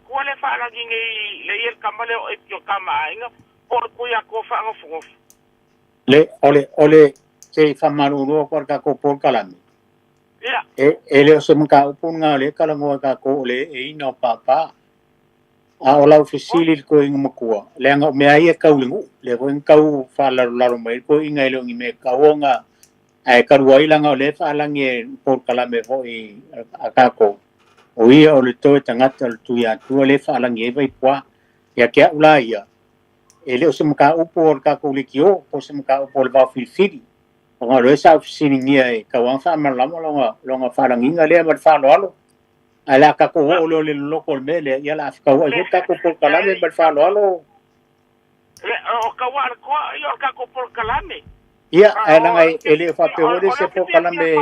ko le falang ngi le yer kamale o yo kama nga por kuya ko fa ngo le ole se famaru ro ko ka ko por kalami ya ele se mka upun ngale kala ngo ka ko le e no papa a ola ofisili ko ing makua le nga me ai ka ulingu le ko ing kau fa la me ko ing ai lo ngi me ka wonga ai ka ruai la nga le fa la nge por kalame ho i akako o ia o le to tanga tu ya tu le fa la nge vai kwa ya ke ula ia ele o se mka upor ka ko likio o se mka upor ba filfili nga lo sa ofisili ngi ai ka wan fa ma la longa fa la ngi le ma fa lo ala ka ko o le local mele ya la ka o ka ko por kalame ma fa lo o ka war ko yo ka ko por kalame ya ala ngai ele fa pe o se por kalame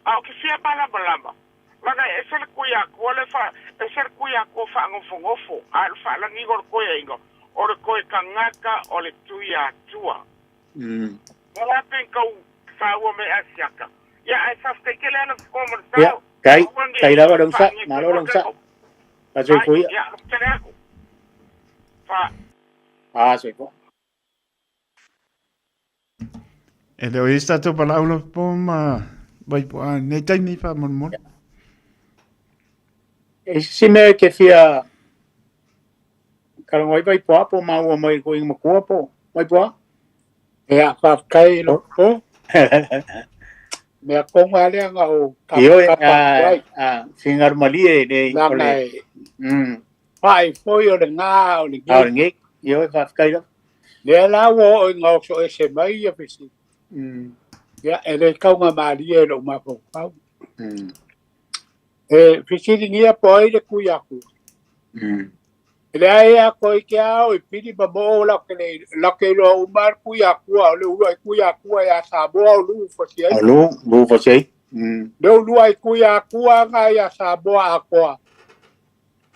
au ki sia bala balamba laga esel kuya ko le fa esel kuya ko fa ngofo al fa la ngor ko ingo or ko kangaka o le tuya tua wala pen ka fa wo me asiaka Ya, esa usted que le han conversado. Ya, kai lava dong sa, nalo dong sa. Kasoy po ya. Ya, usted le hago. Soy po. E leo i stato pala ulo po ma vai po nei tai ni fa mon. E sime ke fia kalau vai po mau mai ko ing mo po. Vai po. Ya, fa kai lo po. Me konga le nga o singar mali de ole. Pai foi o nga o ni. Ngi yo fa kai lo. Le la wo nga so ese mai ya pisi. Ya, ele kaunga mali e lo ma po. Pisi ngia poi de kuyaku. Le ai ko ke au I pidi ba bo la ke lo umar kuyaku le u kuyaku ya sabo lu fo si. Lu fo si. Do lu ai kuyaku nga ya sabo ako.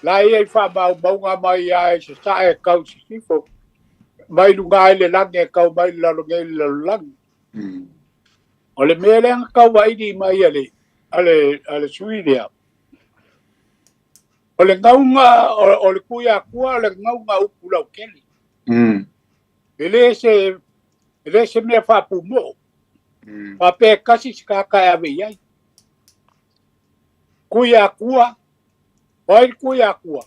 La ia fa ba nga mai ya sa e kau si fo. Mai lu ngai le lang e kau mai la lu ngai la lang. Ole me le kau vai di mai ale suidia. Ole ngaunga ole kuyaku ole ngaunga upula keli. Ele se me fa pumo. Pa pe kasi skaka ya vei. Kuyaku. Oi kuyaku.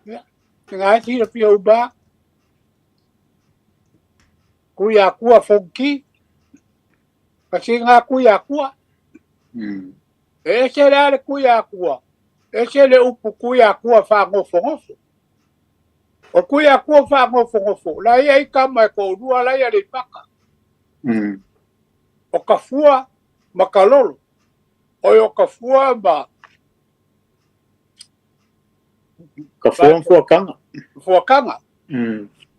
Ya, ngai ti pio ba. Kuyaku fonki. Kasi nga kuyaku. Ese le kuyaku. Ese le upu kuyaku fa ngofo. O kuyaku fa ngofo. La ia kama ko dua la ia le paka. O kafua makalolo. O kafua ba. Kafua fuakanga. Fuakanga.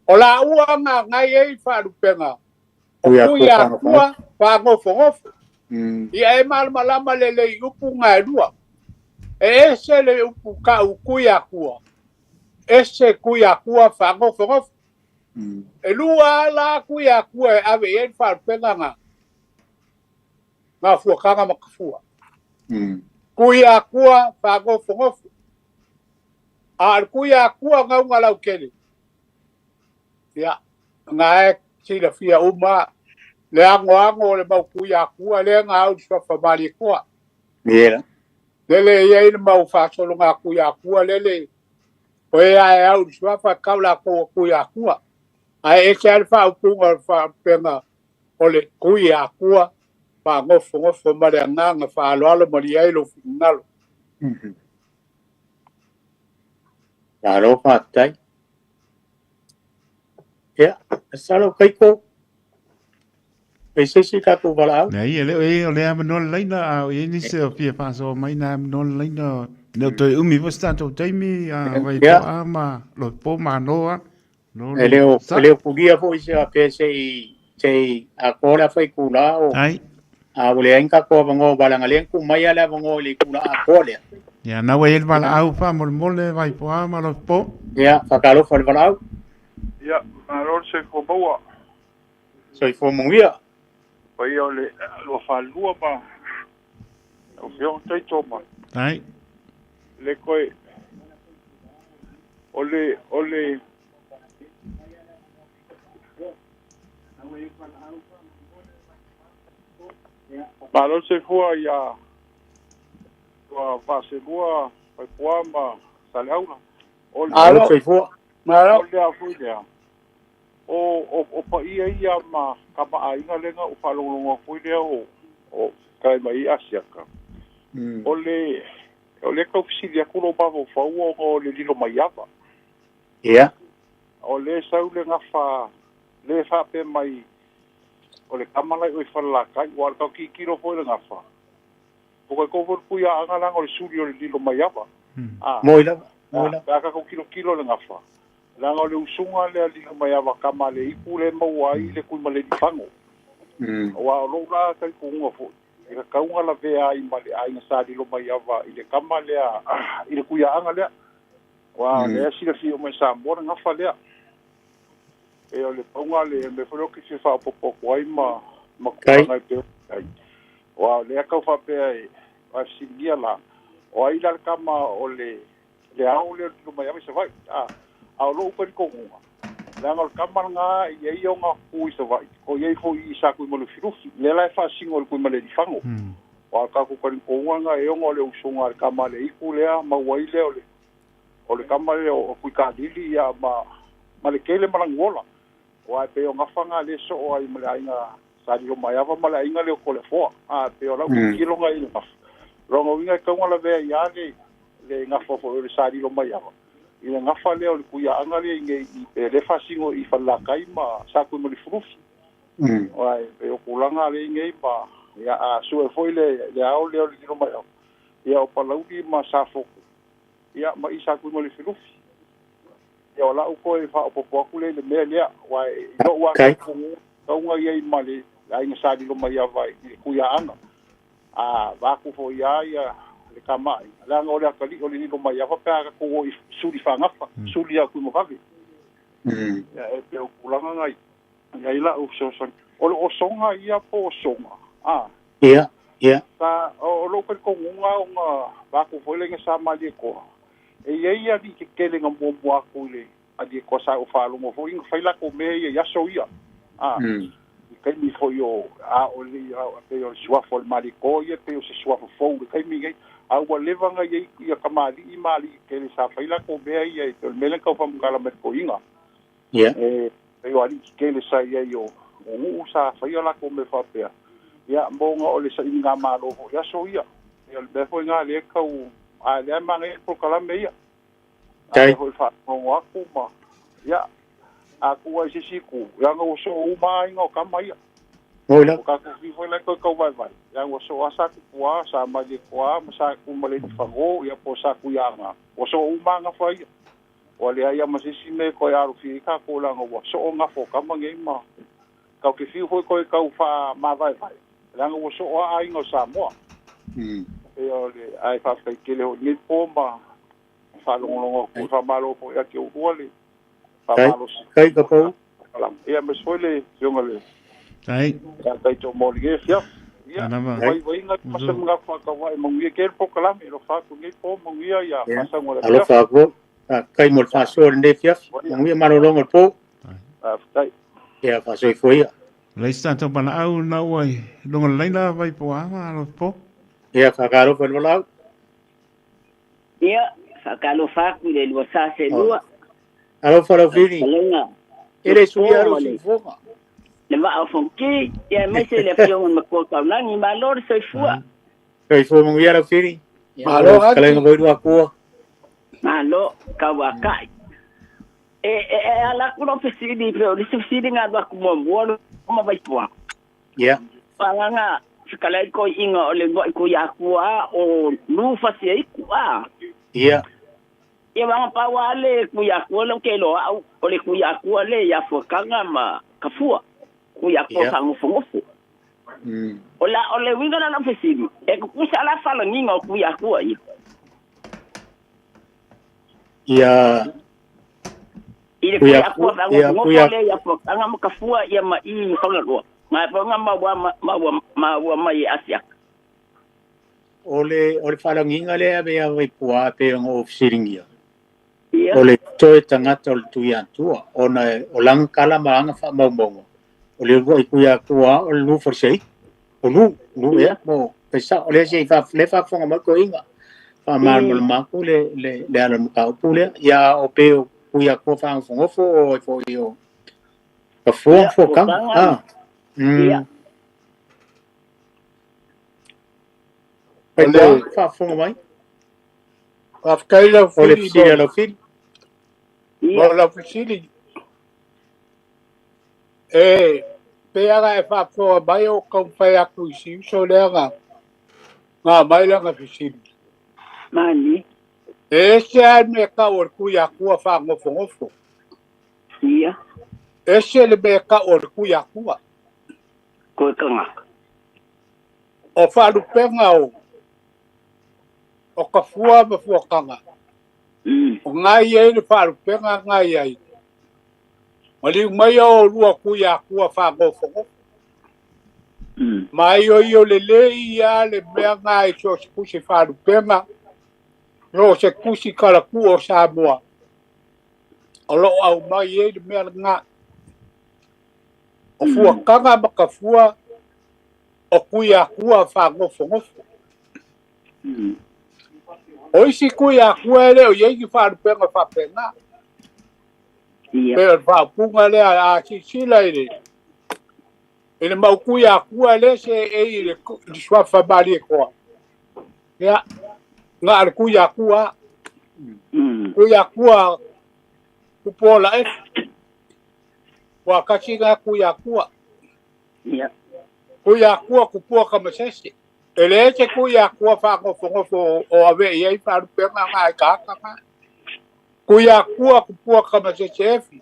O la ua ngai e fa rupenga. O kuyaku fa ngofo. Ia e malama le upu ngai dua. Ese le upu ka kuyaku. Ese kuyaku fa ngofo. E lua la kuyaku ave e fa rupenga nga fuakanga makafua. Kuyaku fa ngofo. Kuyaku nga ngalau kele. Ya, ngai sila fia uma le ango le mau kuyaku le ngau fa mali ko. Mira. Lele ye mau fa solo nga kuyaku lele. Oe ai au fa kaula ko kuyaku. Ai e ke fa upunga fa pena ole kuyaku pa ngofo mare nga fa alo mari ai lo finalo. Claro, fatai. Ya, salo kaiko. Ese si ka tu bala. Nei ele ole am no leina o ini se o fia fa so mai na no leina. No to umi vo sta to taimi vai to ama lo po manoa. Ele pugia fo ise a pese I akola foi kula o. Ai. A ole enka ko bango balangalen ku mai ala bango le kula akole. Ya na we el bala au fa mole vai po ama lo po. Ya, fakalo fo bala au. Ya, maror se ko boa. Soy fo mungia. Pai ole lo falua pa. O fio tai toma. Ai. Le koi ole Malo se fua ya wa fase bua pa kuama salauna. Alo se fua. Malo le fuia. O pa ia ma kapa ainga lenga o falongo fuia o kai mai asiaka. Ole ka ofisilia kulo bavo fa o le lilo mai ava. Ya. Ole saule ngafa le fa pe mai ole kamala o fala kai wa ka kilo fo le ngafa. O ko vor puya anga lang o studio le lilo mai ava. Moila. Ka ko kilo le ngafa. Lang o le usunga le lilo mai ava kamale I pule mo ai le ku male di fango. Wa lo la kai ku ngofo. Ika kaunga la vea I male ai na sa lilo mai ava I le kamale I le kuya anga le. Wa le sila fi o mai sa mo ngafa le. E ole ponga le me folo ki se fa popo kwai ma ko ngai pe ai wa le ka fa pe a singia la o ai la kama o le au le lu mai se vai a lo ko ko nga la ngol kama nga ye yo nga ku se vai ko ye fo I sa ku mo le firufi le la fa singol ku mo le fango wa ka ku ko nga e ngo le usunga kama le iku le ma wai le o le kama le o ku ka dili ya ma le kele malangola wa pe o nga fanga le so o ai mo le ainga sa di lo mai ava ma le ainga le ko le fo pe o la ki lo nga I rongo winga ka ngala ve ya le nga fo le sa di lo mai ava I nga fa le o ku ya anga le nge I le fa singo I fa la kai ma sa ku mo le frufi wa pe o kulanga le nge pa ya a su e foi le au le lo mai ava ya o pa lauti ma sa fo ya ma I sa ku mo le frufi ya o la u ko e fa o po ku le me le wa no wa ku nga ye ma le ai nga sa di lo mai ava ku ya anga va ku fo ya le kamai la ngora ka li o le no mai ava pa ko suli fanga suli ya ku mo ka ya e pe o kulanga ngai ngai la o so o songa ia po songa ia ta o lo ko nga va ku fo le nga sa ma le ko e ia di ke le nga mo ku le a di ko sa o fa lo mo fo ing fa la ko me ya so ia kai mi fo yo o le pe o sua fo mali ko ye pe o se sua fo kai mi ngai a wa leva nga ye ia kamali I mali ke le sa faila ko be ia to mele ka fam kala met ko inga pe o ali ke le sa ye yo o sa faila la ko me fa pe ya mbonga o le sa inga malo ya so ia ia be fo nga le ka u a le ma ngai ko kala me ia kai fo fa mo aku ma ya aku wa sisiku yang o so mai ngo kamai Ola ka ku foi la ko vai yang o so asa ku wa sa ma di kwa sa ku ma le fago ya po sa ku ya nga o so nga foi o le ya ma sisi me ko ya ru fi ka ko la ngo so nga fo ka ma ngai ma ka ke fi foi ko ka fa ma vai yang o so ai ngo sa mo e o le ai fa ke le ni pomba fa longo ko fa malo ko ya ke o le kai ka po ia me sole yongale Ai kai to mo le fia ia vai nga pasa nga fa ka vai mo ngi ke po kala me lo fa ku ngi po mo ngi ya pasa mo le alo fa ko kai mo fa so le fia mo ngi ma lo ngo po kai ia fa so foi le sta to pana au na wai longa leina vai po ama lo po ia fa ka lo fa lo ia fa ka lo fa ku le lo sa se lua alo fa lo fini ele suia lo si foga le va a fonki ya me se le fio un ko ka na ni malor se fua kai fo mo ia lo fini malo kala ngo voi wa ko malo ka wa kai ala ku no fesidi pero le fesidi nga ba ku mo mo ma vai po ya pala nga kala ko inga o le ko ya ku o lu fa se ku ya ia vanga pa wale ku ya ku lo ke lo au o le ku ya ku le ya fo kanga ma ka fua ku ya ko sangu fongo o le winga na fesidi e ku sa la fala ninga ku ya ku ai ia ile ku ya ku sangu le ya fo kanga ma ka fua ia ma I fala lo ma pa nga ma wa mai asia ole fala nginga le ave ave pua pe ngo siringia ole toe tangata o tuia tua ona o lang kala maanga fa mombongo ole voi kuia tua o lu forsei o lu e mo pesa ole sei fa le fa fonga ma ko inga fa mal ma ko le ala ka pule ya o pe kuia ko fa fonga fo o fo yo ka fo ka Ole fa fonga mai afkaila ole fili lo fili la fili pe aga e fa fo mai o ko fa ya ku si so le nga mai la nga fili mani ese me ka or ku ya ku fa ngo fo ia ese le be ka or ku ya ku ko kanga o fa lu penga o ka fua me fua kanga o ngai e le fa lu penga ngai ai mali mai o lua ku ya ku fa ngo fo mai o le ia le mea ngai so se kusi wharu penga no se kusi karaku o Samoa o lo au mai e le mea ngā o fua kanga maka fua o kuia kua whangofongofo o isi kuia kua ele o yeiki wharu penga whapenga pero whapunga le a sisila ele ele mau kuia kua le se e ile swafa bali koa ya ngā kuia kua kupola e wa kasi ngā kuia kua kuia kua kupua kamasese ele se kuia kua whangofongofo o ave iei wharu penga ngā kākanga kuia kua kupua kamasese efi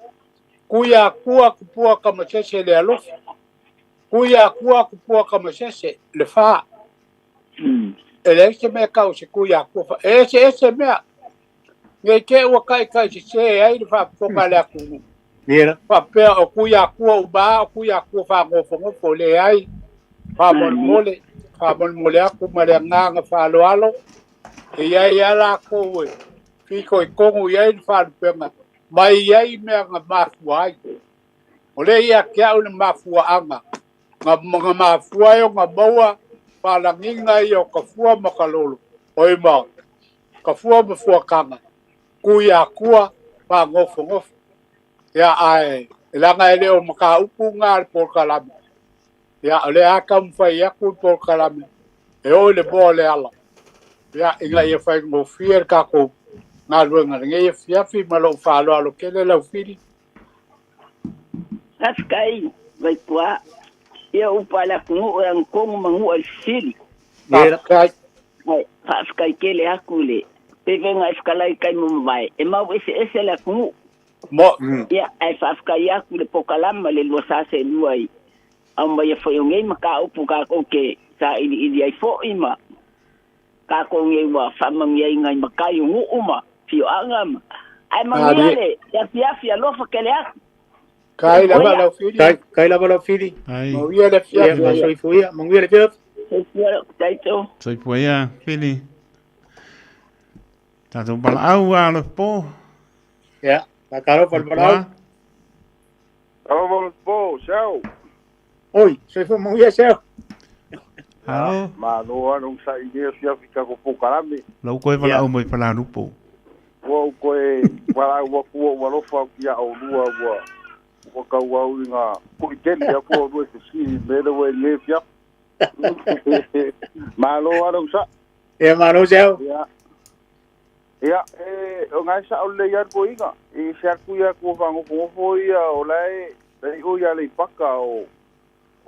kuia kua kupua kamasese le alofi kuia kua kupua kamasese le wha ele se mea kau se kuia kua ese mea ngai ke ua kai se ai le whaponga le akunu whapea o kuia kua uba o kuia kua whangofongofo le ai whamole aku ma le nganga whaloalo e iai ala koe whiko I kongu iai le whalupenga mai iai mea ngā mafua ai o le ia kia une mafua anga ngā mafua e o ngā maua whalanginga I o ka fua makalolo oi mau ka fua mafua kanga kuia kua whangofongofo ia ai langa ele o maka upu ngā le polkalami ia le aka mwhai aku polkalami e o le boa le ala ia inga ia whai ngofia kako ngā luenga nge ia fiafi malo whalo alo kele lau whiri Askai vai pua ia upala kungu ang kongu mangu al siri Askai Askai kele aku le pevenga eskalai kai mumbai e mau ese la kungu mo ia ai Askai aku le pokalama le losa se luai amba ia foi ngei maka upu ka oke sa ili ai fo ima ka ko ngei wa fama ngai ngai maka yu uma fio angam ai mangiale ya fia lofa kele aku kai lava lau whiri kai lava lau whiri mo ia le fia soi fuia mo ia le fia soi fuia whiri tato pala au a lo po ya ta caro pala Vamos po, chao. Oi, soi fu mo ia chao. Halo. Ma no anong sa inyo siya fika ko po karami. Lau koe pala au mo pala rupo. Wo koe wala wa ko wala fa kia o lua wa ka wa nga ko ikeli ya ko do se si me do we le fia. Ma no anong sa. E ma no chao. Ya, o ngai sa o le yar ko inga. E sa ku ya ko fango ko ia o lai dai o ya le paka o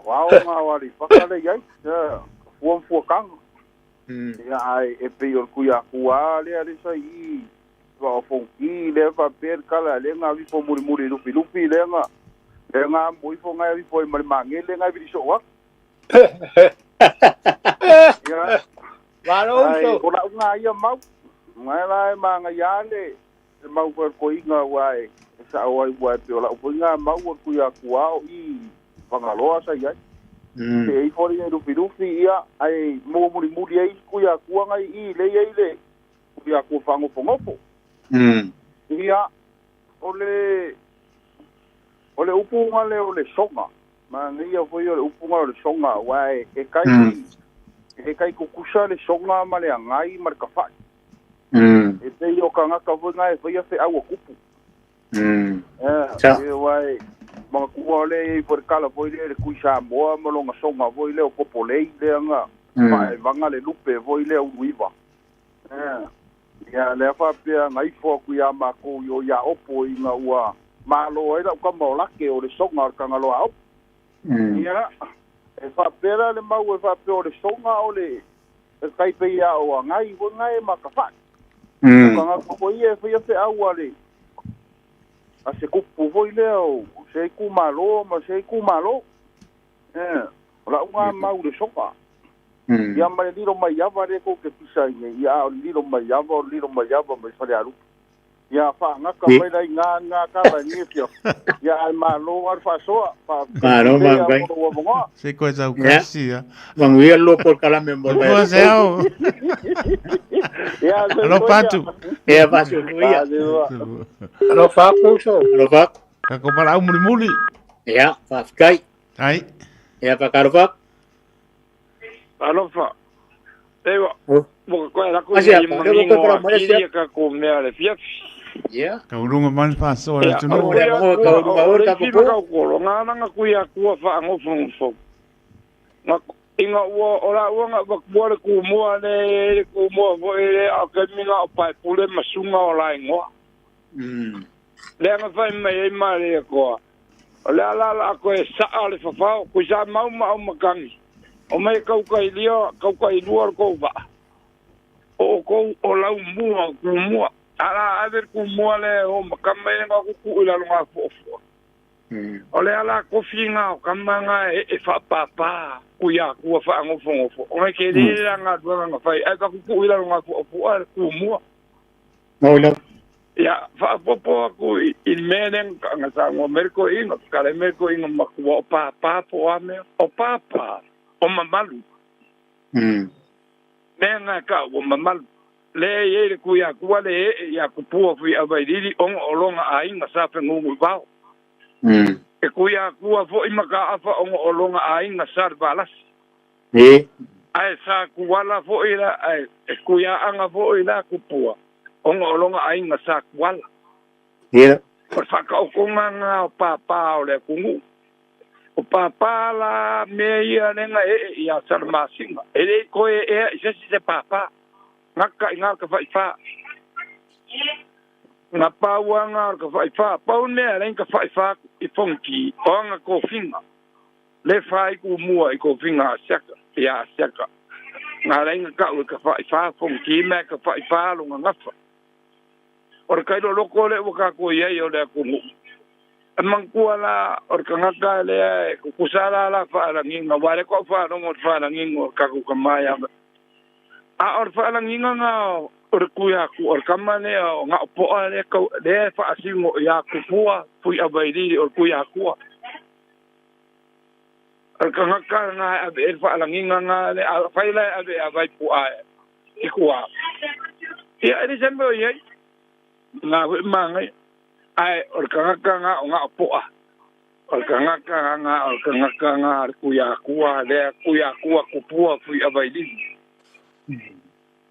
wow nga wali paka le yai. Fu kang. Ya ai e pe o ku ya ku ale sa I wa fonki le fa per kala le nga vi fo muri lupi le nga moi fo nga vi fo mangi le nga vi so wa. Ya. Varo so. Ko la nga ia mau mai lai manga yale mau ko inga wai sa wai pe la ko inga mau ku ya kuao I pangaloa sa ia e I fori rupi ia ai mo muri ai ku ya kuanga I le ku ya ku fango fongopo ia ole upu ngale ole songa ma ngia foi ole upu ngale songa wai e kai ku kusa le songa ma le ngai marka fa e te o ka ngaka vunga e whaia whi aua kupu. E wai, mga kua le I por kala voi le kui Samoa, malonga songa voi le o popolei le anga, mai vanga le lupe voi le o uiwa. Ia le whapea ngai fua kui a mako I o ia opo I nga ua malo e lau ka maolake o le songa o ka ngaloa opo. Ia, e whapea le mau e whapea o le songa o le e kaipe ia o a ngai, o ngai makawhai. Kanga ko ia fe aua le. A se kupu foi le o se ku malo, ma se ku malo. La unga mau le sopa. Ia mai liro mai ava le ko ke pisa ia liro mai ava mai fale alu. ya fa nga ka mai dai nga ka ba ni fio ya al malo ar fa so pa no ma vai se coisa o casia van vi lo por calame mo vai zeo ya lo patu va su via lo fa puso lo fa ka ko para un muli ya fa kai ai ya pa karva alo fa ewa mo ko era ko Asia, ni mo ka ko me ale fia ya ka urunga man fa so la tu no ya mo ka urunga ka ko nga ku ya ku fa ngo fo nga inga ora nga ba bo ku mo le ku mo vo e a ka mi nga pa pule masunga ola ngo le nga fa mai le ko la ko sa ale fa ku sa mau makangi o mai kau kai luar ko ba o ko o la mua ku mua ala aver ku mua le o makamai nga ku ila lunga fo o le ala ko finga o kamanga e fa papa ku ya ku fa ngo fo o mai ke le nga dua nga fa ai ka ku ila lunga fo ku mua no la ya fa popo ku il menen nga sa ngo merko ino kale merko ino makwa o papa po ame o papa o mamalu nenga ka o mamalu le ye ku ya ku le ya ku pu fu avaidili on olonga ainga sa fe ngu ba e ku ya ku fo imaka afa on olonga ainga sa balas ai sa ku wala fo ila ai e ku ya anga fo ila ku pu on olonga ainga sa wala por fa ka ko nga papa o le kungu o papa la me ia nenga e ia sarmasinga ele ko e se papa ngaka ka fa na pawanga ka fa paun me len ka fa I fonki onga ko finga le fai ku mua I ko finga saka ya saka na len ka fa fonki me ka fa lunga ngafa or kai lo ko le ka ko ye yo le ku amang kuala or kangaka le kusala la fa la nginga wale ko fa no fa la ngingo ka ku kamaya a or fa la nginga nga or kuya ku or kamane nga po ale ko le fa asingo ya ku pua fu abaidi or kuya ku or kangaka nga abe fa la nginga nga le fa la abe abai pu a ikua ya ri sembo ye nga mangai ai or kangaka nga poa or kangaka nga kuya kuwa le kuya kuwa kupua fu abaidi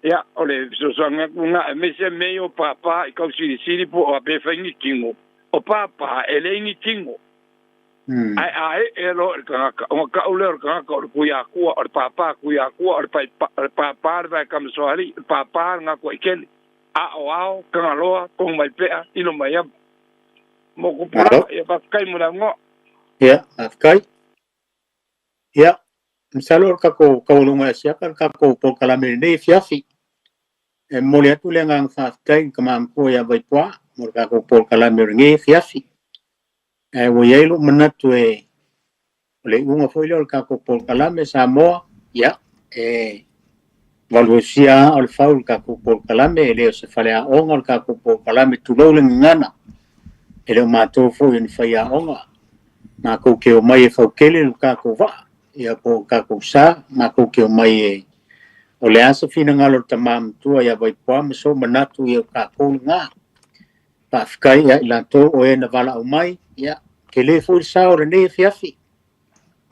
ya ole so nga me se meio papa I kausi po abe fangi kingo o papa ele ni kingo ai elo kangaka o ka ole or kangaka or kuya kuwa or papa kuya kuwa or papa va kam soali papa nga ko ikeli a o kangaloa kong mai pea ilo mai mo ko pula e pa kai mo ngo ya afkai ya misalor ka ko lunga sia ka ko po kala me ne fiafi e mo le tu le ngang fa kai kamam ko ya vai kwa mo ka ko po kala me nge fiafi e wo ye lu manatu e le unga foi le ka ko po kala me sa mo ya Valvosia al faul ka ko por kalame ele se falea onga ka ko por kalame tu lo ngana ele mato fo in faia onga na ko ke o mai fa kele ka ko va ia po ka ko sa na ko ke o mai o le asa fina ngalo tamam tu ia vai pa so manatu ia ka ko nga pa fkai ia la to o ena vala o mai ia kele fo sa o ne fiafi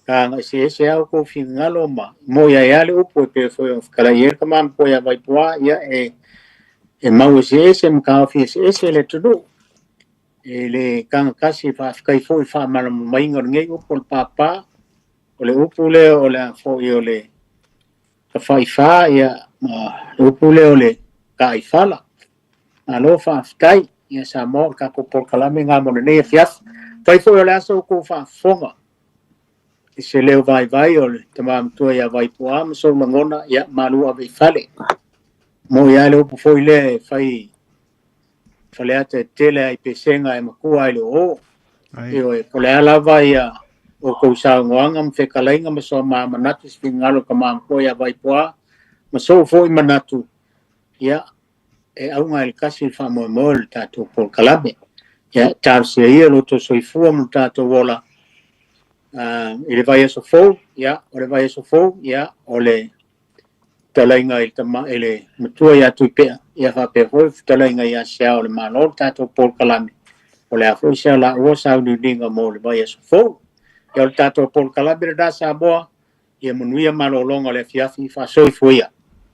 kang se au ko fingalo ma mo ya le upo pe foi kala yer kamam po ya vai poa ya e mau se mka fi se le tudo ele kang kasi fa kai foi fa mal mai ngor ngai upo papa ole upo le ole fo yo le ka fa ya upo le ole kai fala alo fa kai ya sa mo ka ko por kala me ngamo ne fias kai foi ole so ko fa fonga se leo vai o tamam tu ia vai poam so mangona ia malu ave fale mo ia le foi le fai fale ate tele ai pesenga e makua ile o e pole ala vai o ko sa ngoanga me kalainga me so ma manatu spingalo kama ko ia vai poa ma so foi manatu ia e au ngai kasi fa mo mo tato por kalame ya tar se ia lo to soifua mo tato wola ele vai so fo ya ole vai so fo ya ole talainga il tama ele mutua ya tupe ya fa pe ho talainga ya sia ole malo tato por kalame ole a fo sia la o sa ni dinga mo le vai so fo ya tato por kalame da sa boa ia manuia malolonga le fiafi fa soifua